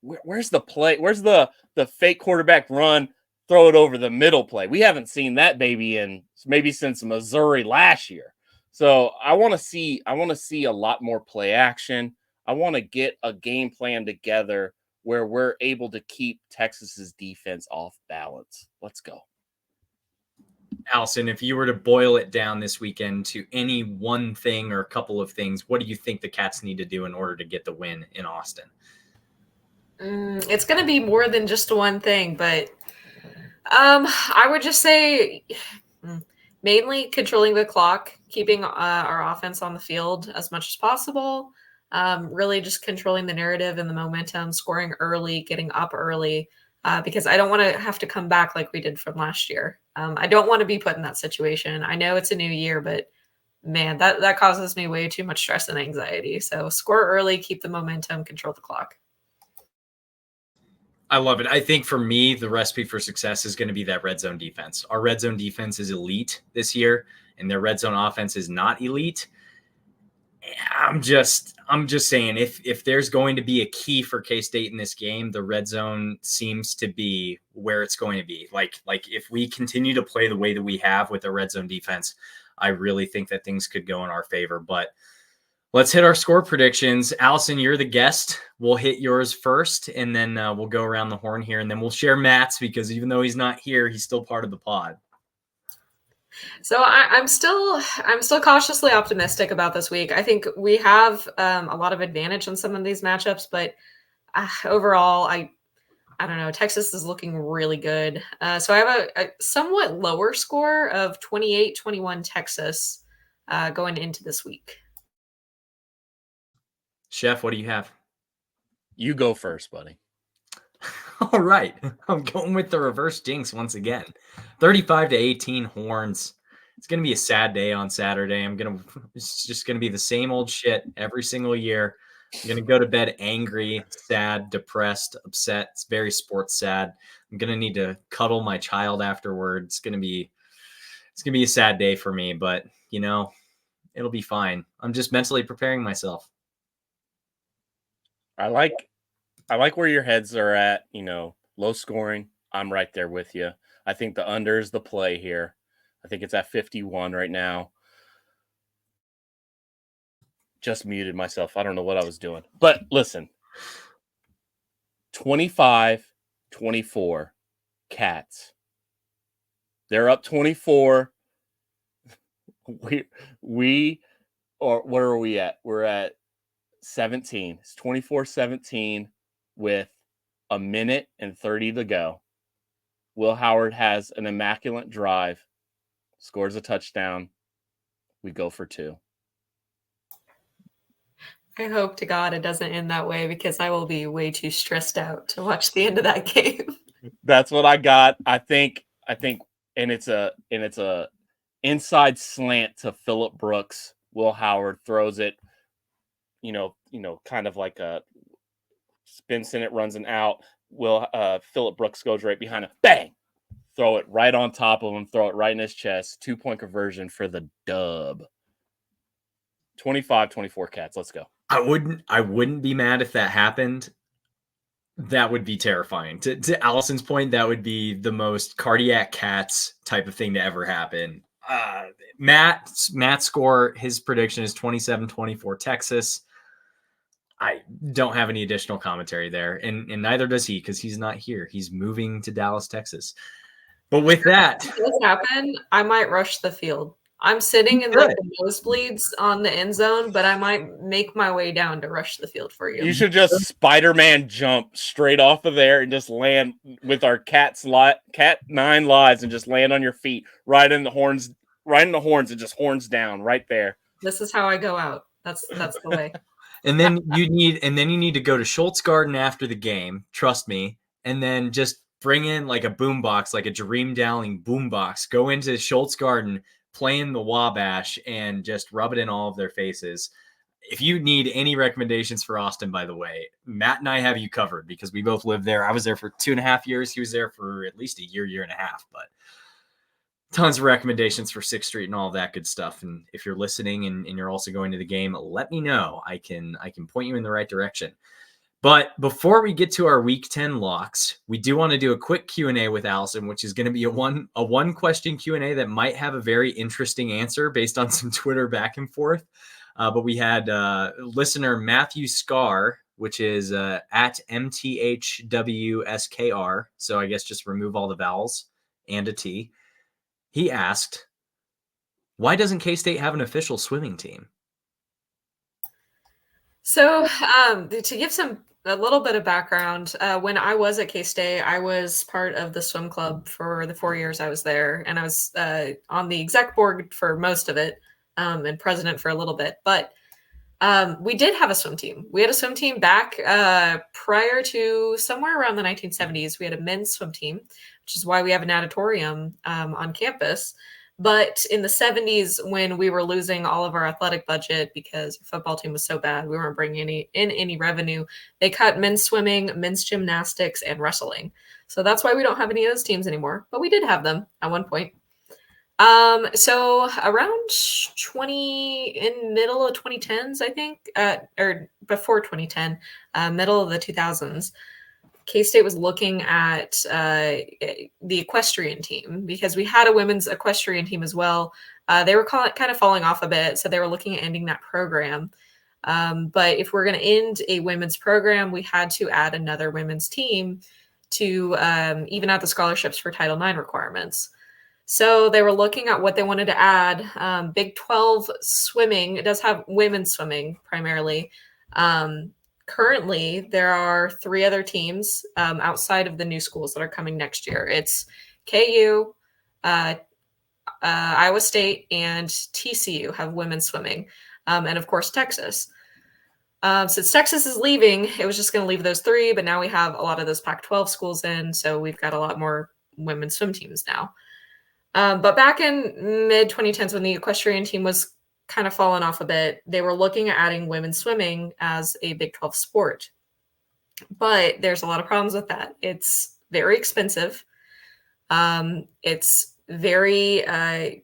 where's the play? Where's the fake quarterback run? Throw it over the middle play. We haven't seen that baby maybe since Missouri last year. So I want to see a lot more play action. I want to get a game plan together where we're able to keep Texas's defense off balance. Let's go. Alison, if you were to boil it down this weekend to any one thing or a couple of things, what do you think the Cats need to do in order to get the win in Austin? It's going to be more than just one thing, but I would just say mainly controlling the clock, keeping our offense on the field as much as possible, really just controlling the narrative and the momentum, scoring early, getting up early, because I don't want to have to come back like we did from last year. I don't want to be put in that situation. I know it's a new year, but man, that causes me way too much stress and anxiety. So score early, keep the momentum, control the clock. I love it. I think for me, the recipe for success is going to be that red zone defense. Our red zone defense is elite this year, and their red zone offense is not elite. I'm just saying, if there's going to be a key for K-State in this game, the red zone seems to be where it's going to be. Like if we continue to play the way that we have with the red zone defense, I really think that things could go in our favor. But let's hit our score predictions. Alison, you're the guest. We'll hit yours first, and then we'll go around the horn here, and then we'll share Matt's, because even though he's not here, he's still part of the pod. So I'm still cautiously optimistic about this week. I think we have a lot of advantage in some of these matchups, but overall, I don't know. Texas is looking really good. So I have a somewhat lower score of 28-21 Texas going into this week. Chef, what do you have? You go first, buddy. All right. I'm going with the reverse jinx once again. 35-18 Horns. It's going to be a sad day on Saturday. It's just going to be the same old shit every single year. I'm going to go to bed angry, sad, depressed, upset. It's very sports sad. I'm going to need to cuddle my child afterward. It's going to be a sad day for me, but you know, it'll be fine. I'm just mentally preparing myself. I like where your heads are at, you know, low scoring. I'm right there with you. I think the under is the play here. I think it's at 51 right now. just muted myself. I don't know what I was doing. But listen, 25-24 Cats. They're up 24. We or where are we at? We're at 17. It's 24-17 with a minute and 30 to go. Will Howard has an immaculate drive, scores a touchdown. We go for 2. I hope to God it doesn't end that way because I will be way too stressed out to watch the end of that game. That's what I got. I think, and it's a inside slant to Phillip Brooks. Will Howard throws it, kind of like a spins in it, runs an out. Phillip Brooks goes right behind him. Bang! Throw it right on top of him. Throw it right in his chest. 2-point conversion for the dub. 25-24 Cats. Let's go. I wouldn't be mad if that happened. That would be terrifying. To Allison's point, that would be the most cardiac Cats type of thing to ever happen. Matt's score, his prediction is 27-24 Texas. I don't have any additional commentary there, and neither does he because he's not here. He's moving to Dallas, Texas. But with that, if this happen, I might rush the field. I'm sitting in like the nosebleeds on the end zone, but I might make my way down to rush the field for you. You should just Spider-Man jump straight off of there and just land with our Cat 9 lives and just land on your feet right in the horns and just horns down right there. This is how I go out. That's the way. And then you need to go to Schultz Garden after the game. Trust me. And then just bring in like a boombox, like a Dream Dowling boombox. Go into Schultz Garden, play in the Wabash, and just rub it in all of their faces. If you need any recommendations for Austin, by the way, Matt and I have you covered because we both lived there. I was there for 2.5 years. He was there for at least a year and a half. But tons of recommendations for 6th Street and all of that good stuff. And if you're listening and you're also going to the game, let me know. I can point you in the right direction. But before we get to our Week 10 locks, we do want to do a quick Q&A with Allison, which is going to be a one question Q&A that might have a very interesting answer based on some Twitter back and forth. But we had listener Matthew Scar, which is at MTHWSKR. So I guess just remove all the vowels and a T. He asked, why doesn't K-State have an official swimming team? So to give a little bit of background, when I was at K-State, I was part of the swim club for the 4 years I was there, and I was on the exec board for most of it and president for a little bit. But we did have a swim team. We had a swim team back prior to somewhere around the 1970s. We had a men's swim team, which is why we have an natatorium on campus. But in the 70s, when we were losing all of our athletic budget because our football team was so bad, we weren't bringing any revenue, they cut men's swimming, men's gymnastics, and wrestling. So that's why we don't have any of those teams anymore. But we did have them at one point. So around middle of 2010s, I think, or before 2010, middle of the 2000s, K-State was looking at the equestrian team because we had a women's equestrian team as well. They were kind of falling off a bit, so they were looking at ending that program. But if we're going to end a women's program, we had to add another women's team to even out the scholarships for Title IX requirements. So they were looking at what they wanted to add. Big 12 swimming, it does have women's swimming primarily. Currently, there are 3 other teams outside of the new schools that are coming next year. It's KU, Iowa State, and TCU have women's swimming. And of course, Texas. Since Texas is leaving, it was just going to leave those 3, but now we have a lot of those Pac-12 schools in, so we've got a lot more women's swim teams now. But back in mid-2010s, when the equestrian team was kind of fallen off a bit, they were looking at adding women's swimming as a Big 12 sport. But there's a lot of problems with that. It's very expensive. It's very,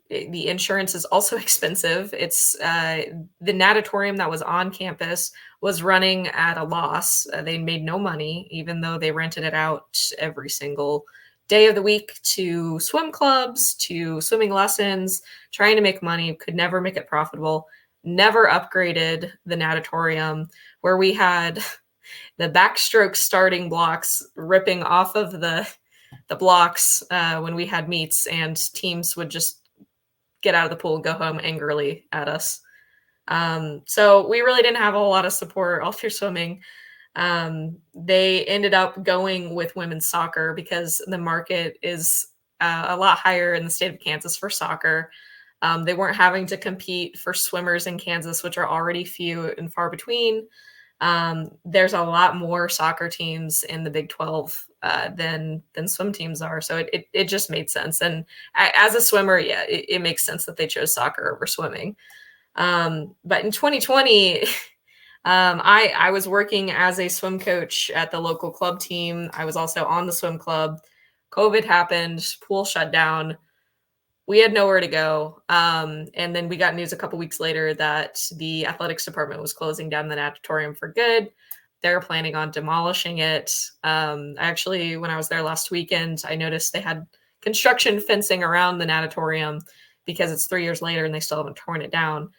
the insurance is also expensive. It's the natatorium that was on campus was running at a loss. They made no money, even though they rented it out every single day of the week to swim clubs, to swimming lessons, trying to make money, could never make it profitable. never upgraded the natatorium, where we had the backstroke starting blocks ripping off of the blocks when we had meets, and teams would just get out of the pool and go home angrily at us. So we really didn't have a lot of support all through swimming. They ended up going with women's soccer because the market is a lot higher in the state of Kansas for soccer. They weren't having to compete for swimmers in Kansas, which are already few and far between. There's a lot more soccer teams in the Big 12 than swim teams are. So it just made sense. And as a swimmer, yeah, it makes sense that they chose soccer over swimming. But in 2020, I was working as a swim coach at the local club team. I was also on the swim club. COVID happened, pool shut down. We had nowhere to go. And then we got news a couple weeks later that the athletics department was closing down the natatorium for good. They're planning on demolishing it. Actually, when I was there last weekend, I noticed they had construction fencing around the natatorium because it's 3 years later and they still haven't torn it down.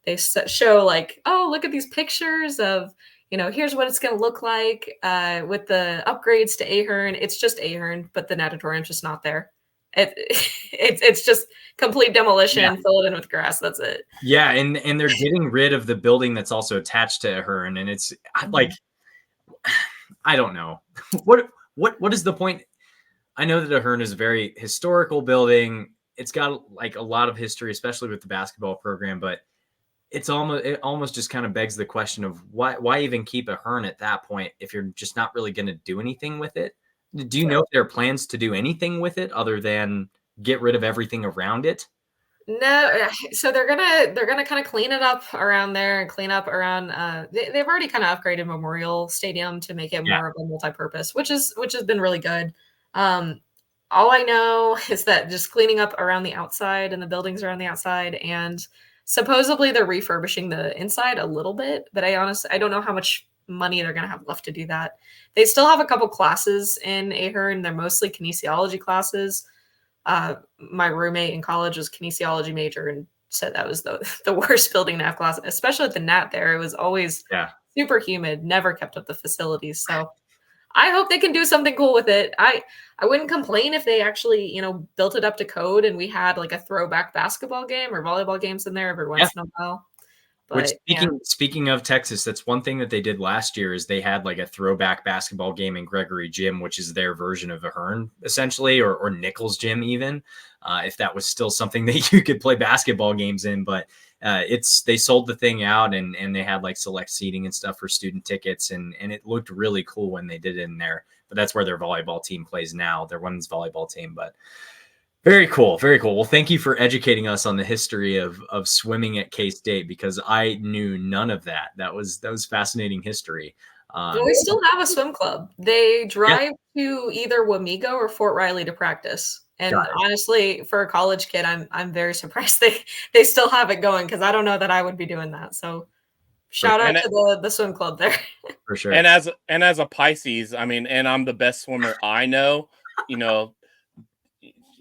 They show like, oh, look at these pictures of, here's what it's going to look like with the upgrades to Ahern. It's just Ahern, but the natatorium's just not there. It's just complete demolition, fill it in with grass. That's it. Yeah, and they're getting rid of the building that's also attached to Ahern, and it's like, I don't know what is the point. I know that Ahern is a very historical building. It's got like a lot of history, especially with the basketball program, but it almost just kind of begs the question of why even keep Ahern at that point if you're just not really going to do anything with it. Do you know if there are plans to do anything with it other than get rid of everything around it? No, so they're gonna kind of clean it up around there and clean up around. They've already kind of upgraded Memorial Stadium to make it more of a multi-purpose, which has been really good. All I know is that just cleaning up around the outside and the buildings around the outside, and supposedly they're refurbishing the inside a little bit, but I don't know how much money they're going to have left to do that. They still have a couple classes in Ahern. They're mostly kinesiology classes. My roommate in college was kinesiology major and said that was the worst building to have class, especially at the Nat there. It was always super humid, never kept up the facilities. So I hope they can do something cool with it. I wouldn't complain if they actually, built it up to code and we had like a throwback basketball game or volleyball games in there every once in a while. But, speaking of Texas, that's one thing that they did last year is they had like a throwback basketball game in Gregory Gym, which is their version of Ahern essentially, or Nichols Gym even, if that was still something that you could play basketball games in. But they sold the thing out and they had like select seating and stuff for student tickets, and it looked really cool when they did it in there. But that's where their volleyball team plays now, their women's volleyball team. But very cool. Very cool. Well, thank you for educating us on the history of swimming at K-State, because I knew none of that. That was fascinating history. We still have a swim club. They drive to either Wamego or Fort Riley to practice. And honestly, for a college kid, I'm very surprised they still have it going, because I don't know that I would be doing that. So shout out to the swim club there. For sure. And as a Pisces, and I'm the best swimmer I know,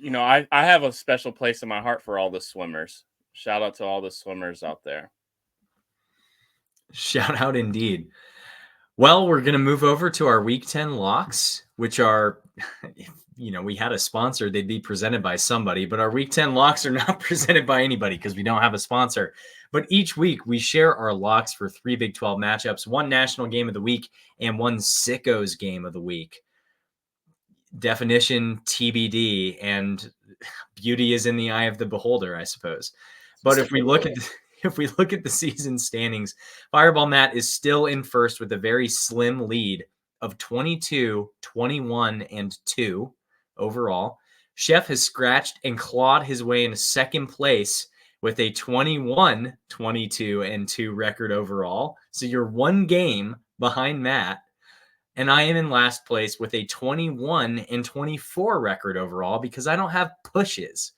I have a special place in my heart for all the swimmers. Shout out to all the swimmers out there. Shout out indeed. Well, we're going to move over to our Week 10 locks, which are, we had a sponsor, they'd be presented by somebody, but our Week 10 locks are not presented by anybody because we don't have a sponsor. But each week we share our locks for 3 Big 12 matchups, 1 national game of the week, and 1 sickos game of the week. Definition TBD, and beauty is in the eye of the beholder, I suppose. But if we look at the season standings, Fireball Matt is still in first with a very slim lead of 22, 21, and 2 overall. Chef has scratched and clawed his way into second place with a 21, 22, and 2 record overall. So you're 1 game behind Matt. And I am in last place with a 21 and 24 record overall, because I don't have pushes.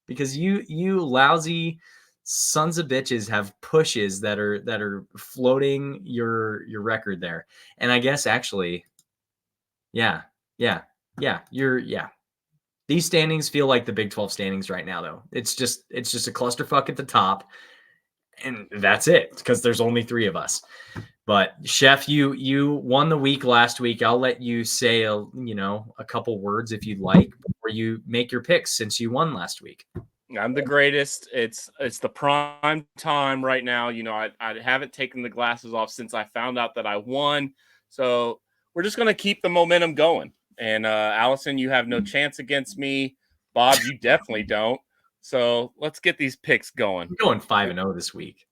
Because you lousy sons of bitches have pushes that are floating your record there. And I guess actually, these standings feel like the Big 12 standings right now, though. It's just a clusterfuck at the top. And that's it, because there's only 3 of us. But Chef, you won the week last week. I'll let you say a couple words if you'd like before you make your picks, since you won last week. I'm the greatest. It's the prime time right now. I haven't taken the glasses off since I found out that I won. So we're just gonna keep the momentum going. And Allison, you have no chance against me. Bob, you definitely don't. So let's get these picks going. I'm going 5-0 this week.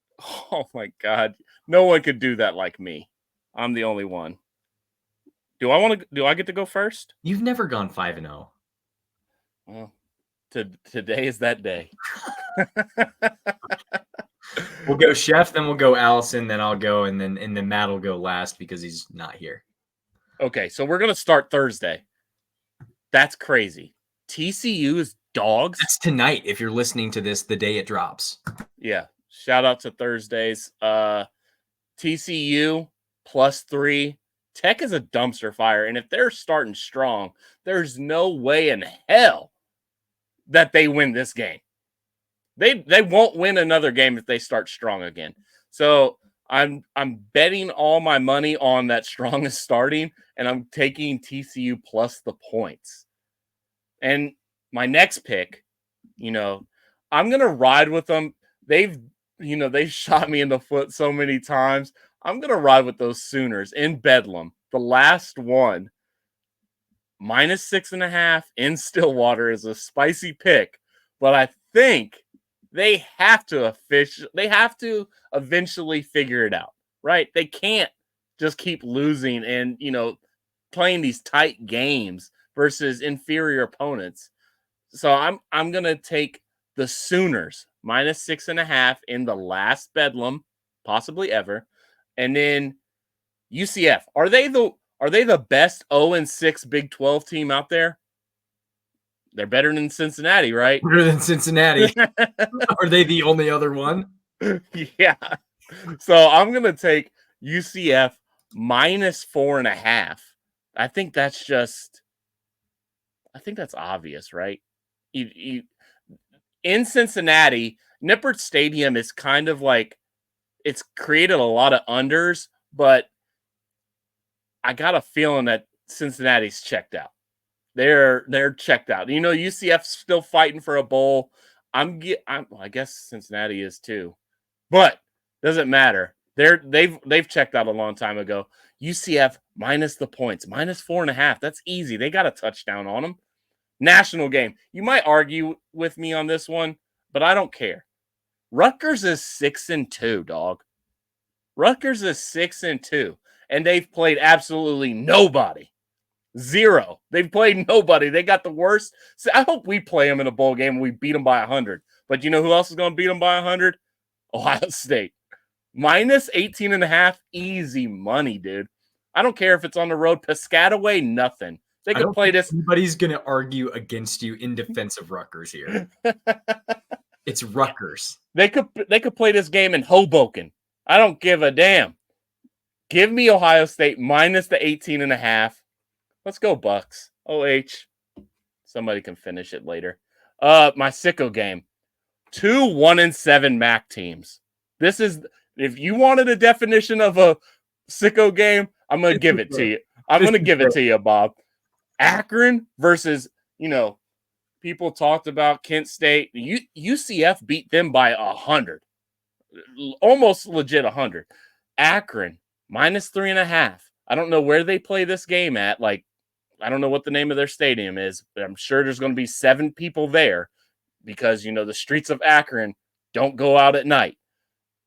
Oh my God. No one could do that like me. I'm the only one. Do I get to go first? You've never gone 5-0. Well, today is that day. We'll go Chef, then we'll go Allison, then I'll go, and then Matt will go last because he's not here. Okay, so we're gonna start Thursday. That's crazy. TCU is dogs. That's tonight if you're listening to this the day it drops. Yeah. Shout out to Thursdays. TCU +3. Tech is a dumpster fire, and if they're starting strong, there's no way in hell that they win this game. They won't win another game if they start strong again. So I'm betting all my money on that strongest starting, and I'm taking TCU plus the points. And my next pick, I'm gonna ride with them. They've shot me in the foot so many times. I'm gonna ride with those Sooners in Bedlam. The last one, -6.5 in Stillwater, is a spicy pick, but I think they have to eventually figure it out, right? They can't just keep losing and playing these tight games versus inferior opponents. So I'm gonna take the Sooners -6.5 in the last Bedlam, possibly ever, and then UCF. Are they the best 0-6 Big 12 team out there? They're better than Cincinnati, right? Better than Cincinnati. Are they the only other one? Yeah. So I'm gonna take UCF -4.5. I think that's obvious, right? You in Cincinnati, Nippert Stadium is kind of like, it's created a lot of unders, but I got a feeling that Cincinnati's checked out. They're checked out. UCF's still fighting for a bowl. I guess Cincinnati is too, but doesn't matter. They've checked out a long time ago. UCF minus the points, -4.5. That's easy. They got a touchdown on them. National game. You might argue with me on this one, but I don't care. Rutgers is 6-2, dog. Rutgers is 6-2, and they've played absolutely nobody. 0. They've played nobody. They got the worst. So I hope we play them in a bowl game and we beat them by 100. But you know who else is going to beat them by 100? Ohio State. -18.5. Easy money, dude. I don't care if it's on the road. Piscataway, nothing. They could play this. Nobody's going to argue against you in defense of Rutgers here. It's Rutgers. They could play this game in Hoboken. I don't give a damn. Give me Ohio State -18.5. Let's go, Bucks. OH. Somebody can finish it later. My sicko game. 2 1-7 MAC teams. This is, if you wanted a definition of a sicko game, I'm going to give it to you. I'm going to give it to you, Bob. Akron versus, people talked about Kent State. UCF beat them by 100. Almost legit 100. Akron, -3.5. I don't know where they play this game at. I don't know what the name of their stadium is, but I'm sure there's going to be 7 people there because, the streets of Akron don't go out at night.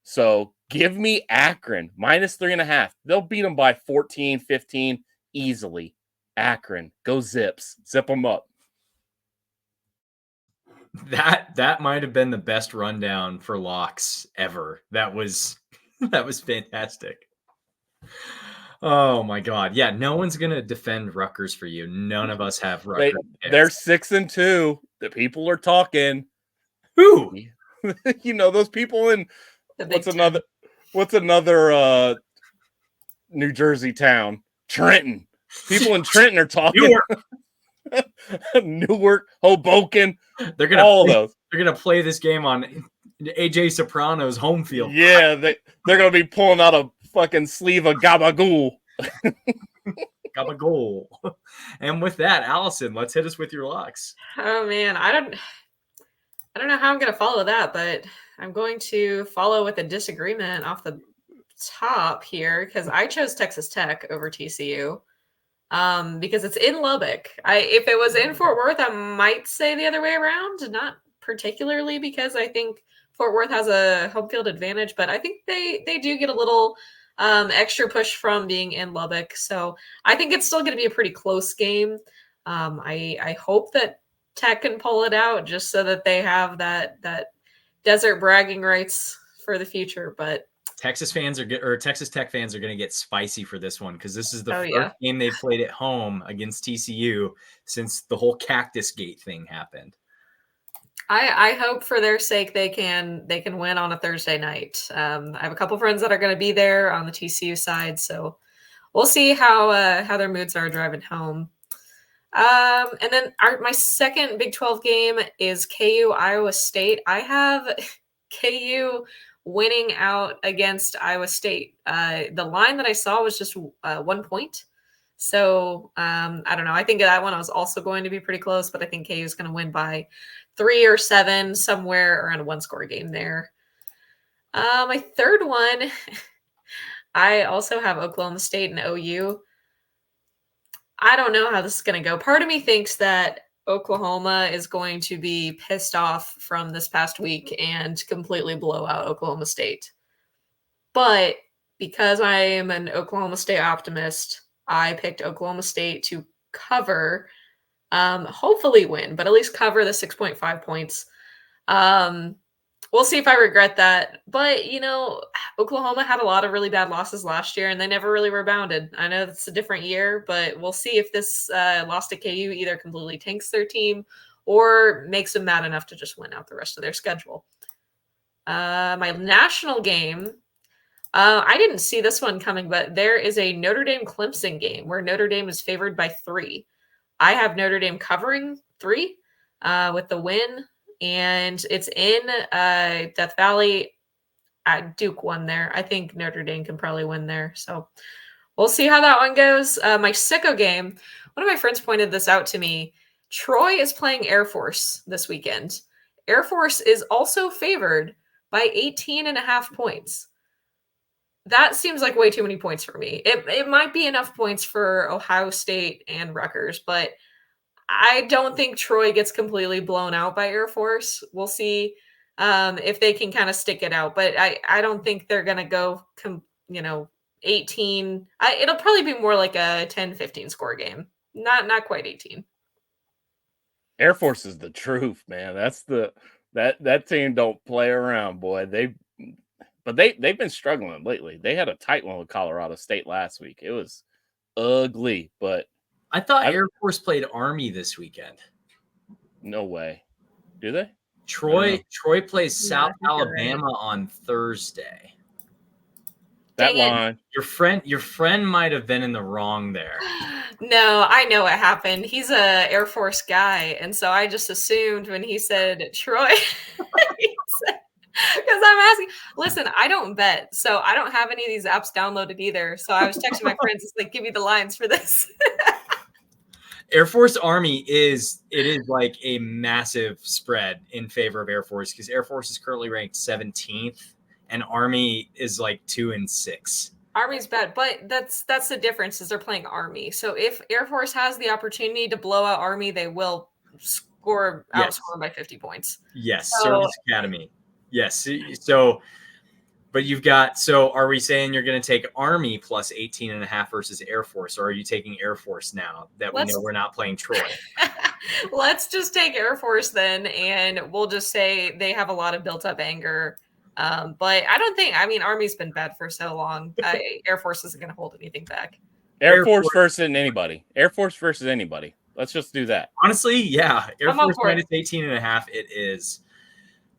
So give me Akron, -3.5. They'll beat them by 14, 15 easily. Akron, go Zips. Zip them up. That might have been the best rundown for locks ever. That was fantastic. Oh my God. Yeah, no one's gonna defend Rutgers for you. None of us have Rutgers. They're 6-2. The people are talking. Who? Those people in what's another New Jersey town? Trenton. People in Trenton are talking. Newark. Newark, Hoboken. They're gonna all those. They're gonna play this game on AJ Soprano's home field. Yeah, they're gonna be pulling out a fucking sleeve of gabagool. Gabagool. And with that, Allison, let's hit us with your locks. Oh man, I don't know how I'm going to follow that, but I'm going to follow with a disagreement off the top here because I chose Texas Tech over TCU because it's in Lubbock. If it was in Fort Worth, I might say the other way around, not particularly because I think Fort Worth has a home field advantage, but I think they do get a little extra push from being in Lubbock. So I think it's still going to be a pretty close game. I hope that Tech can pull it out just so that they have that desert bragging rights for the future. But Texas Tech fans are going to get spicy for this one because this is the first yeah. game they've played at home against TCU since the whole Cactus Gate thing happened. I hope for their sake they can win on a Thursday night. I have a couple friends that are going to be there on the TCU side, so we'll see how their moods are driving home. And then my second Big 12 game is KU Iowa State. I have KU winning out against Iowa State. The line that I saw was just 1 point. So I don't know. I think that one was also going to be pretty close, but I think KU is going to win by 3 or 7, somewhere around a 1-score game there. My third one, I also have Oklahoma State and OU. I don't know how this is going to go. Part of me thinks that Oklahoma is going to be pissed off from this past week and completely blow out Oklahoma State. But because I am an Oklahoma State optimist, I picked Oklahoma State to cover, hopefully win, but at least cover the 6.5 points. We'll see if I regret that. But, Oklahoma had a lot of really bad losses last year, and they never really rebounded. I know it's a different year, but we'll see if this loss to KU either completely tanks their team or makes them mad enough to just win out the rest of their schedule. My national game, I didn't see this one coming, but there is a Notre Dame-Clemson game where Notre Dame is favored by 3. I have Notre Dame covering 3 with the win. And it's in Death Valley. Duke won there. I think Notre Dame can probably win there. So we'll see how that one goes. My sicko game, one of my friends pointed this out to me. Troy is playing Air Force this weekend. Air Force is also favored by 18.5 points. That seems like way too many points for me. It might be enough points for Ohio State and Rutgers, but I don't think Troy gets completely blown out by Air Force. We'll see if they can kind of stick it out. But I don't think they're going to go, 18. It'll probably be more like a 10-15 score game. Not quite 18. Air Force is the truth, man. That's that team don't play around, boy. They've been struggling lately. They had a tight one with Colorado State last week. It was ugly, but I thought Air Force played Army this weekend. No way. Do they? Troy plays South Alabama on Thursday. That line. Your friend might have been in the wrong there. No, I know what happened. He's a Air Force guy, and so I just assumed when he said Troy, because I'm asking. Listen, I don't bet, so I don't have any of these apps downloaded either. So I was texting my friends, it's like, give me the lines for this. Air Force Army is like a massive spread in favor of Air Force because Air Force is currently ranked 17th and Army is like 2 and 6. Army's bad, but that's the difference is they're playing Army. So if Air Force has the opportunity to blow out Army, they will outscore by 50 points. Yes, Service Academy. Yes. But you've got, so are we saying you're going to take Army plus 18.5 versus Air Force, or are you taking Air Force now that we know we're not playing Troy? Let's just take Air Force then, and we'll just say they have a lot of built up anger. But I don't think, Army's been bad for so long. Air Force isn't going to hold anything back. Air Force versus anybody. Air Force versus anybody. Let's just do that. Honestly, yeah. Air Force minus 18.5 it is.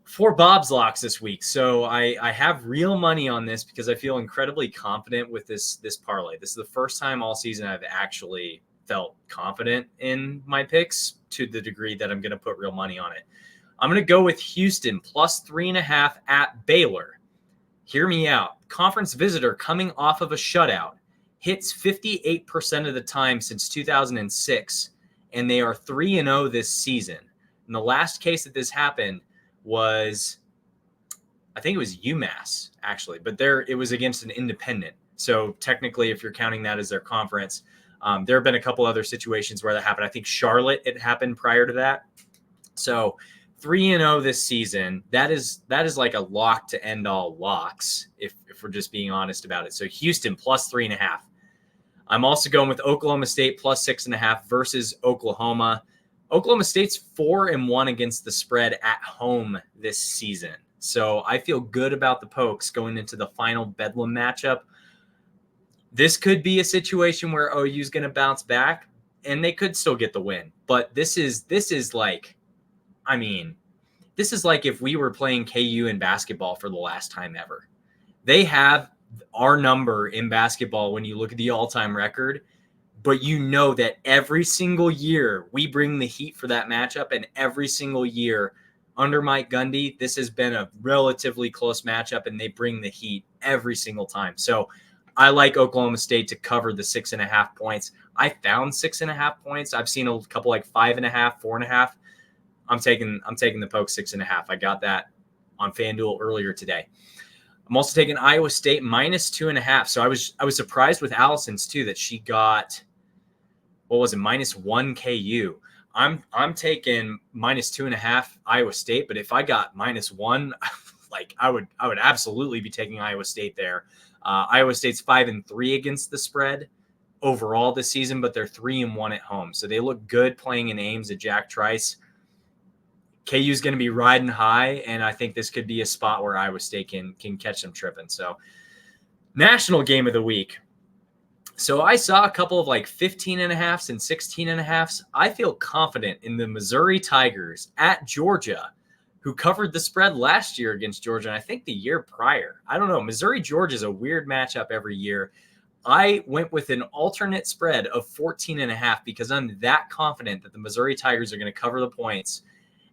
For Bob's locks this week. So I have real money on this because I feel incredibly confident with this parlay. This is the first time all season I've actually felt confident in my picks to the degree that I'm going to put real money on it. I'm going to go with Houston plus 3.5 at Baylor. Hear me out. Conference visitor coming off of a shutout hits 58% of the time since 2006, and they are 3-0 this season. And the last case that this happened was, I think it was UMass, actually, but it was against an independent. So technically, if you're counting that as their conference, there have been a couple other situations where that happened. I think Charlotte, it happened prior to that. So 3-0 this season. That is like a lock to end all locks, if we're just being honest about it. So Houston plus 3.5. I'm also going with Oklahoma State plus 6.5 versus Oklahoma. Oklahoma State's 4-1 against the spread at home this season. So I feel good about the Pokes going into the final Bedlam matchup. This could be a situation where OU is going to bounce back, and they could still get the win. But this is like, I mean, this is like if we were playing KU in basketball for the last time ever. They have our number in basketball when you look at the all-time record, but you know that every single year we bring the heat for that matchup, and every single year under Mike Gundy, this has been a relatively close matchup, and they bring the heat every single time. So I like Oklahoma State to cover the 6.5 points. I found 6.5 points. I've seen a couple like 5.5, 4.5. I'm taking the Poke 6.5. I got that on FanDuel earlier today. I'm also taking Iowa State minus 2.5. So I was surprised with Allison's too that she got, what was it, -1 KU. I'm taking minus 2.5 Iowa State, but if I got -1, like I would absolutely be taking Iowa State there. Iowa State's 5-3 against the spread overall this season, but they're 3-1 at home. So they look good playing in Ames at Jack Trice. KU's going to be riding high, and I think this could be a spot where Iowa State can catch them tripping. So national game of the week. So I saw a couple of like 15.5s and 16.5s. I feel confident in the Missouri Tigers at Georgia, who covered the spread last year against Georgia, and I think the year prior. I don't know. Missouri-Georgia is a weird matchup every year. I went with an alternate spread of 14.5 because I'm that confident that the Missouri Tigers are going to cover the points.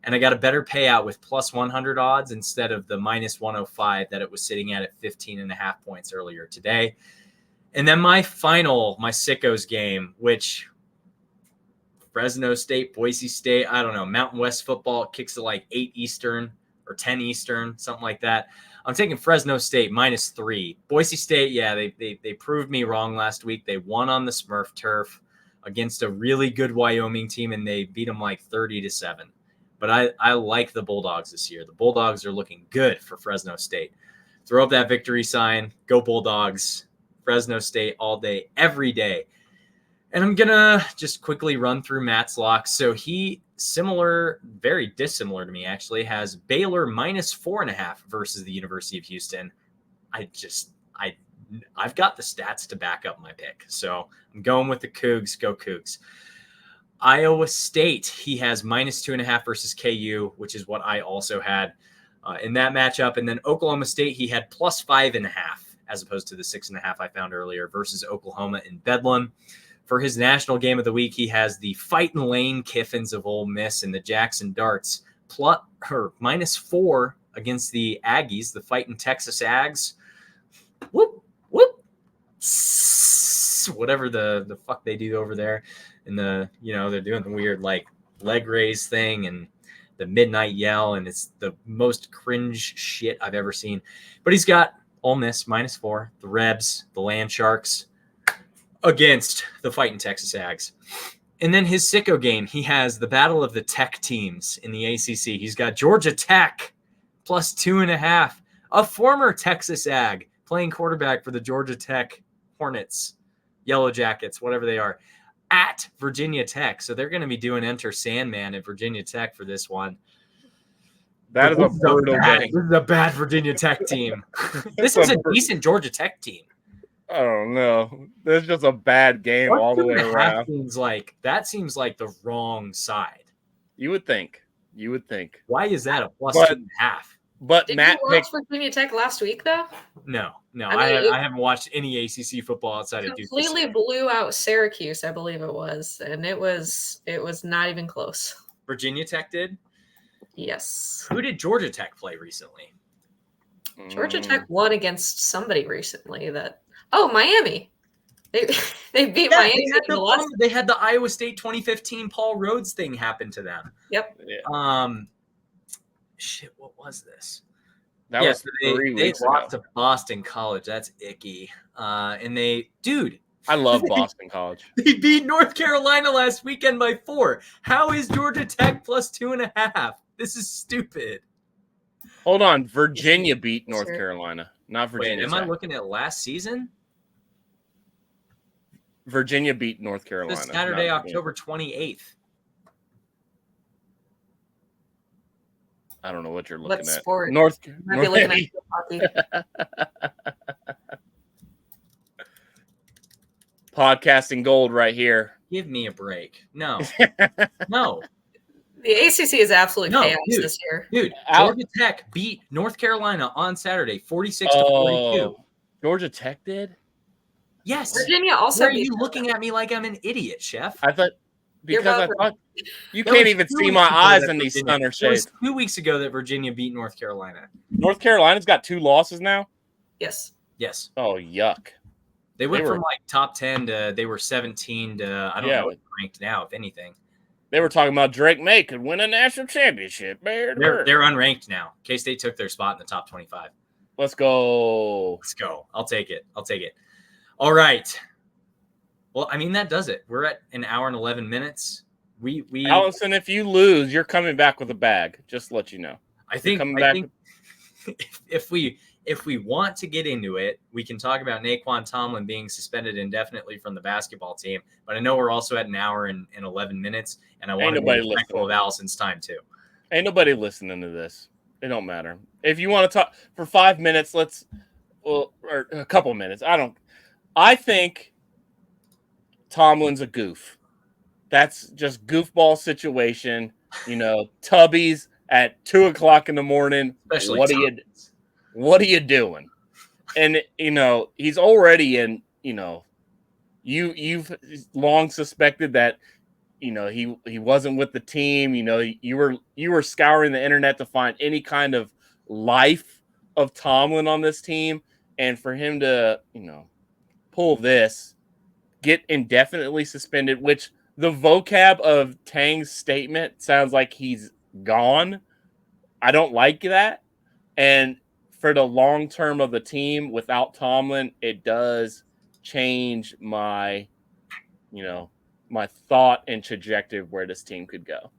And I got a better payout with plus 100 odds instead of the minus 105 that it was sitting at 15.5 points earlier today. And then my Sickos game, which Fresno State, Boise State, I don't know, Mountain West football kicks at like 8 Eastern or 10 Eastern, something like that. I'm taking Fresno State -3. Boise State, yeah, they proved me wrong last week. They won on the Smurf turf against a really good Wyoming team, and they beat them like 30-7. But I like the Bulldogs this year. The Bulldogs are looking good for Fresno State. Throw up that victory sign. Go Bulldogs. Fresno State all day, every day. And I'm going to just quickly run through Matt's locks. So he, very dissimilar to me actually, has Baylor -4.5 versus the University of Houston. I've got the stats to back up my pick. So I'm going with the Cougs. Go Cougs. Iowa State, he has -2.5 versus KU, which is what I also had in that matchup. And then Oklahoma State, he had +5.5 as opposed to the 6.5 I found earlier versus Oklahoma in Bedlam. For his national game of the week, he has the Fightin' Lane Kiffins of Ole Miss and the Jackson Darts -4 against the Aggies, the Fightin' Texas Ags. Whoop, whoop. Whatever the fuck they do over there. And they're doing the weird like leg raise thing and the midnight yell, and it's the most cringe shit I've ever seen. But he's got Ole Miss -4, the Rebs, the Land Sharks against the Fighting Texas Ags. And then his sicko game, he has the battle of the tech teams in the ACC. He's got Georgia Tech +2.5, a former Texas Ag playing quarterback for the Georgia Tech Hornets, Yellow Jackets, whatever they are, at Virginia Tech. So they're going to be doing Enter Sandman at Virginia Tech for this one. That is a brutal game. This is a bad Virginia Tech team. This is a decent Georgia Tech team. I don't know. This is just a bad game all the way around. Seems like the wrong side. You would think. Why is that a +2.5? But Did Matt you watch Virginia Tech last week though? No. I mean, I haven't watched any ACC football outside of Duke. Completely blew out Syracuse, I believe it was, and it was not even close. Virginia Tech did. Yes. Who did Georgia Tech play recently? Georgia Tech won against somebody recently Miami. They beat Miami. They had the Iowa State 2015 Paul Rhodes thing happen to them. Yep. Yeah. Shit, what was this? That was 3 they weeks lost ago. to Boston College. That's icky. And I love Boston College. They beat North Carolina last weekend by 4. How is Georgia Tech plus 2.5? This is stupid. Hold on. Virginia beat North Carolina, not Virginia. Wait, am I looking at last season? Virginia beat North Carolina. This Saturday, October 28th. I don't know what you're looking What at. sport? North Might be looking at hockey. Podcasting gold right here. Give me a break. No. No. The ACC is absolutely chaos this year. Dude, Georgia Tech beat North Carolina on Saturday, 46-42. Georgia Tech did? Yes. Virginia also. Why are you looking at me like I'm an idiot, Chef? I thought you can't even see my eyes in these stunner shades. It was 2 weeks ago that Virginia beat North Carolina. North Carolina's got 2 losses now? Yes. Yes. Oh, yuck. They went from like top 10 to they were 17 to I don't know what ranked now, if anything. They were talking about Drake May could win a national championship. They're unranked now. K-State took their spot in the top 25. Let's go. I'll take it. All right. Well, I mean, that does it. We're at an hour and 11 minutes. We Allison, if you lose, you're coming back with a bag. Just to let you know. I think if we want to get into it, we can talk about Naquan Tomlin being suspended indefinitely from the basketball team. But I know we're also at an hour and 11 minutes, and I want to be respectful of Allison's time too. Ain't nobody listening to this. It don't matter. If you want to talk for 5 minutes, or a couple minutes. I think Tomlin's a goof. That's just goofball situation. Tubbies at 2:00 in the morning. Especially what are you doing? And he's already in. You've long suspected that. He wasn't with the team. You were scouring the internet to find any kind of life of Tomlin on this team, and for him to pull this, get indefinitely suspended, which the vocab of Tang's statement sounds like he's gone. I don't like that. And for the long term of the team without Tomlin, it does change my, my thought and trajectory of where this team could go.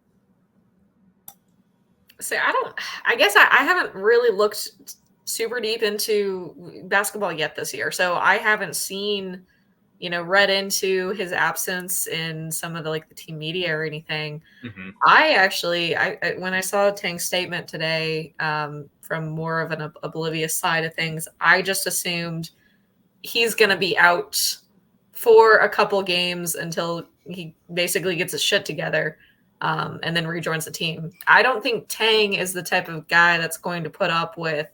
So I guess I haven't really looked super deep into basketball yet this year. So I haven't seen, read into his absence in some of the team media or anything. Mm-hmm. I when I saw Tang's statement today, from more of an oblivious side of things, I just assumed he's going to be out for a couple games until he basically gets his shit together, and then rejoins the team. I don't think Tang is the type of guy that's going to put up with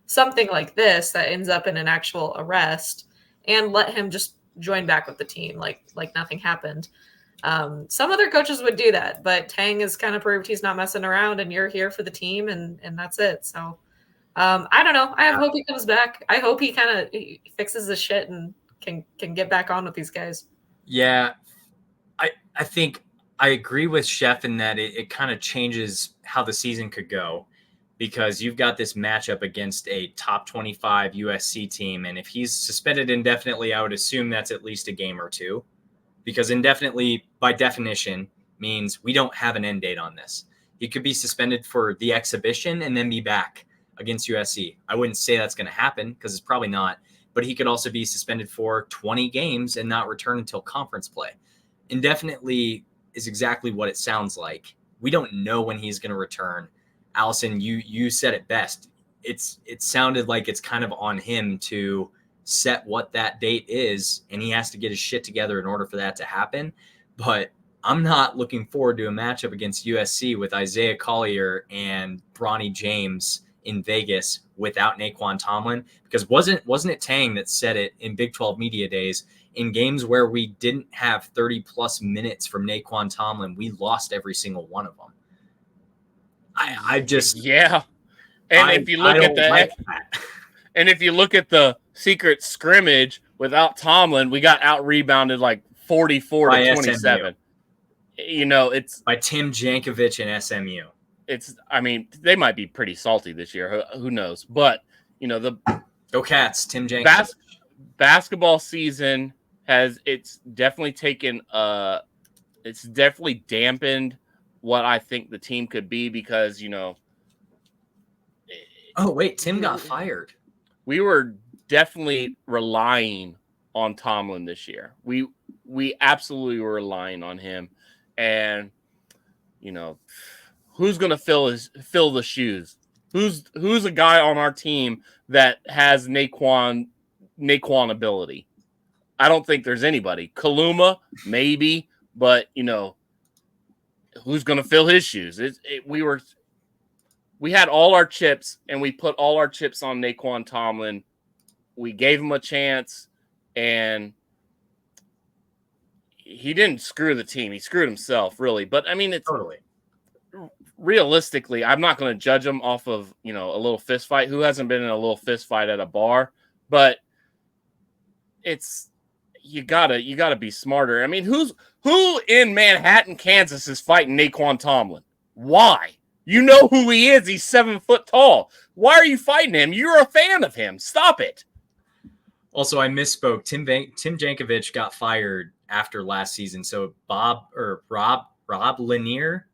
something like this that ends up in an actual arrest and let him just join back with the team like nothing happened. Some other coaches would do that, but Tang has kind of proved he's not messing around, and you're here for the team, and that's it. So I don't know. I hope he comes back. I hope he kind of fixes the shit and can get back on with these guys. Yeah, I think I agree with Chef in that it kind of changes how the season could go, because you've got this matchup against a top 25 USC team. And if he's suspended indefinitely, I would assume that's at least a game or two, because indefinitely by definition means we don't have an end date on this. He could be suspended for the exhibition and then be back against USC. I wouldn't say that's going to happen because it's probably not, but he could also be suspended for 20 games and not return until conference play. Indefinitely is exactly what it sounds like. We don't know when he's going to return. Allison, you said it best. It sounded like it's kind of on him to set what that date is, and he has to get his shit together in order for that to happen. But I'm not looking forward to a matchup against USC with Isaiah Collier and Bronny James in Vegas without Naquan Tomlin, because wasn't it Tang that said it in Big 12 media days? In games where we didn't have 30 plus minutes from Naquan Tomlin, we lost every single one of them. I just Yeah. And I if you look at don't like that. and if you look at the secret scrimmage without Tomlin, we got out rebounded like 44 By to SMU. 27. You know, By Tim Jankovic and SMU. I mean, they might be pretty salty this year. Who knows? But, you know, the Go Cats, Tim Jankovic. basketball season it's definitely it's definitely dampened what I think the team could be because, you know, Oh, wait, Tim got fired. we were definitely relying on Tomlin this year. We absolutely were relying on him. And, you know, who's going to fill the shoes? Who's a guy on our team that has Naquan ability? I don't think there's anybody. Kaluma, maybe, but you know, who's going to fill his shoes? We had all our chips, and we put all our chips on Naquan Tomlin. We gave him a chance, and he didn't screw the team. He screwed himself, really. But I mean, it's Totally. Realistically, I'm not going to judge him off of, you know, a little fist fight. Who hasn't been in a little fist fight at a bar? But you gotta be smarter. I mean, who in Manhattan, Kansas is fighting Naquan Tomlin? Why? You know who he is. He's 7 foot tall. Why are you fighting him? You're a fan of him. Stop it. Also, I misspoke. Tim Jankovic got fired after last season. So Rob Lanier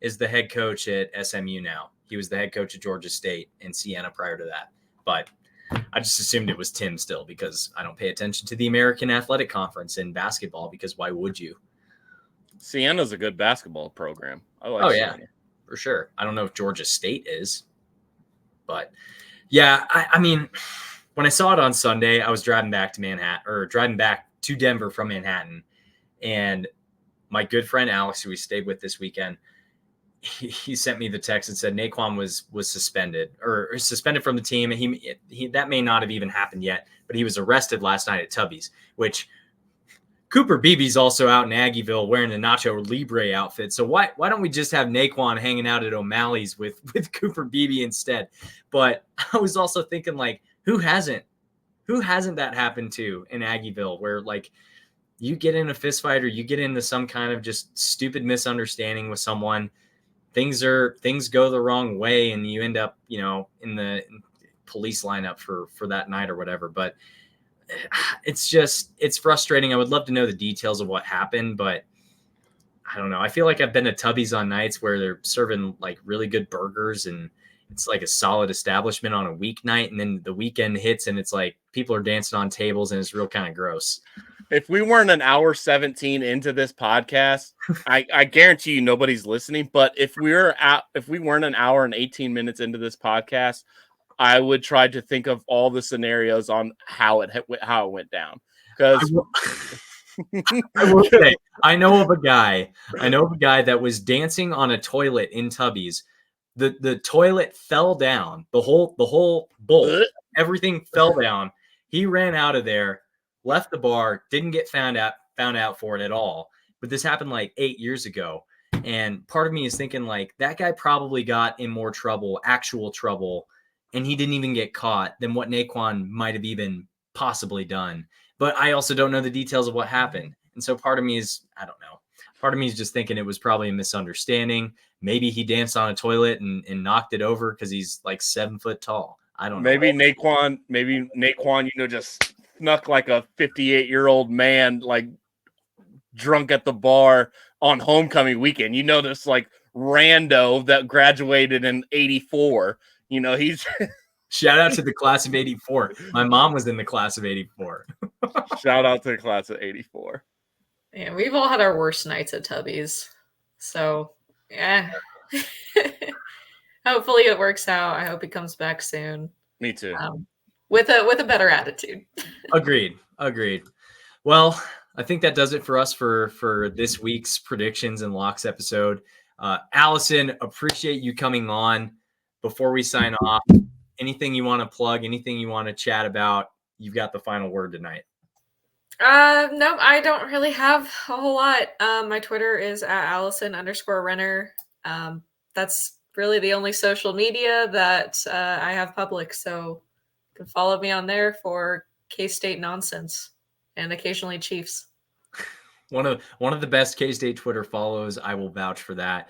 is the head coach at SMU now. He was the head coach at Georgia State and Siena prior to that. But I just assumed it was Tim still because I don't pay attention to the American Athletic Conference in basketball because why would you? Siena's a good basketball program. I like Siena. Siena. For sure. I don't know if Georgia State is. But yeah, I mean, when I saw it on Sunday, I was driving back to Denver from Manhattan. And my good friend Alex, who we stayed with this weekend, he sent me the text and said Naquan was suspended from the team. And he that may not have even happened yet, but he was arrested last night at Tubby's, which Cooper Beebe's also out in Aggieville wearing the Nacho Libre outfit. So why don't we just have Naquan hanging out at O'Malley's with Cooper Beebe instead? But I was also thinking, like, who hasn't that happened to in Aggieville where, like, you get in a fist fight or you get into some kind of just stupid misunderstanding with someone, things go the wrong way and you end up, you know, in the police lineup for that night or whatever. But it's frustrating. I would love to know the details of what happened, but I don't know. I feel like I've been to Tubby's on nights where they're serving like really good burgers and it's like a solid establishment on a weeknight. And then the weekend hits and it's like people are dancing on tables and it's real kind of gross. If we weren't an hour 17 into this podcast, I guarantee you nobody's listening. But if we weren't an hour and 18 minutes into this podcast, I would try to think of all the scenarios on how it went down. Because I will say, I know of a guy that was dancing on a toilet in Tubby's. The toilet fell down. The whole bowl, everything fell down. He ran out of there, left the bar, didn't get found out for it at all. But this happened like 8 years ago. And part of me is thinking, like, that guy probably got in more trouble, actual trouble, and he didn't even get caught than what Naquan might have even possibly done. But I also don't know the details of what happened. And so part of me is, I don't know. Part of me is just thinking it was probably a misunderstanding. Maybe he danced on a toilet and knocked it over because he's like 7 foot tall. I don't know. Maybe Naquan, you know, just snuck like a 58-year-old man, like drunk at the bar on homecoming weekend. You know, this like rando that graduated in 84. You know, he's shout out to the class of 84. My mom was in the class of 84. Shout out to the class of 84. Yeah, we've all had our worst nights at Tubby's. So, yeah. Hopefully it works out. I hope he comes back soon. Me too. With a better attitude. Agreed. Well, I think that does it for us for this week's predictions and locks episode. Allison, appreciate you coming on. Before we sign off, anything you want to plug, anything you want to chat about, you've got the final word tonight. No, I don't really have a whole lot. My Twitter is at alison_renner. That's really the only social media that I have public. So you can follow me on there for K-State nonsense and occasionally Chiefs. One of the best K-State Twitter follows. I will vouch for that.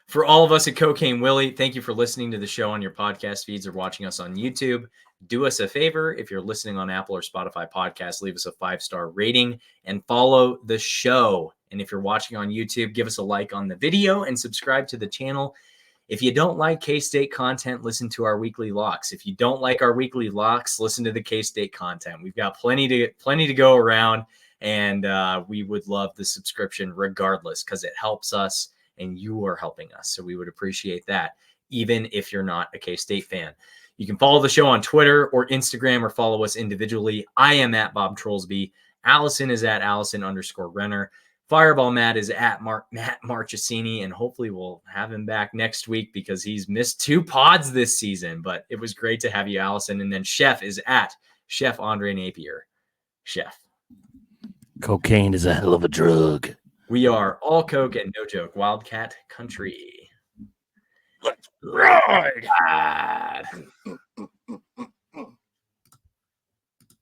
For all of us at Cocaine Willie, thank you for listening to the show on your podcast feeds or watching us on YouTube. Do us a favor. If you're listening on Apple or Spotify podcasts, leave us a 5-star rating and follow the show. And if you're watching on YouTube, give us a like on the video and subscribe to the channel. If you don't like K-State content, listen to our weekly locks. If you don't like our weekly locks, listen to the K-State content. We've got plenty to go around, and we would love the subscription regardless because it helps us and you are helping us. So we would appreciate that, even if you're not a K-State fan. You can follow the show on Twitter or Instagram or follow us individually. I am at Bob Trollsby. Allison is at Allison_Renner. Fireball Matt is at Matt Marchesini, and hopefully we'll have him back next week because he's missed 2 pods this season. But it was great to have you, Allison. And then Chef is at Chef Andre Napier. Chef. Cocaine is a hell of a drug. We are all Coke and no joke. Wildcat Country. Let's ride. Ride.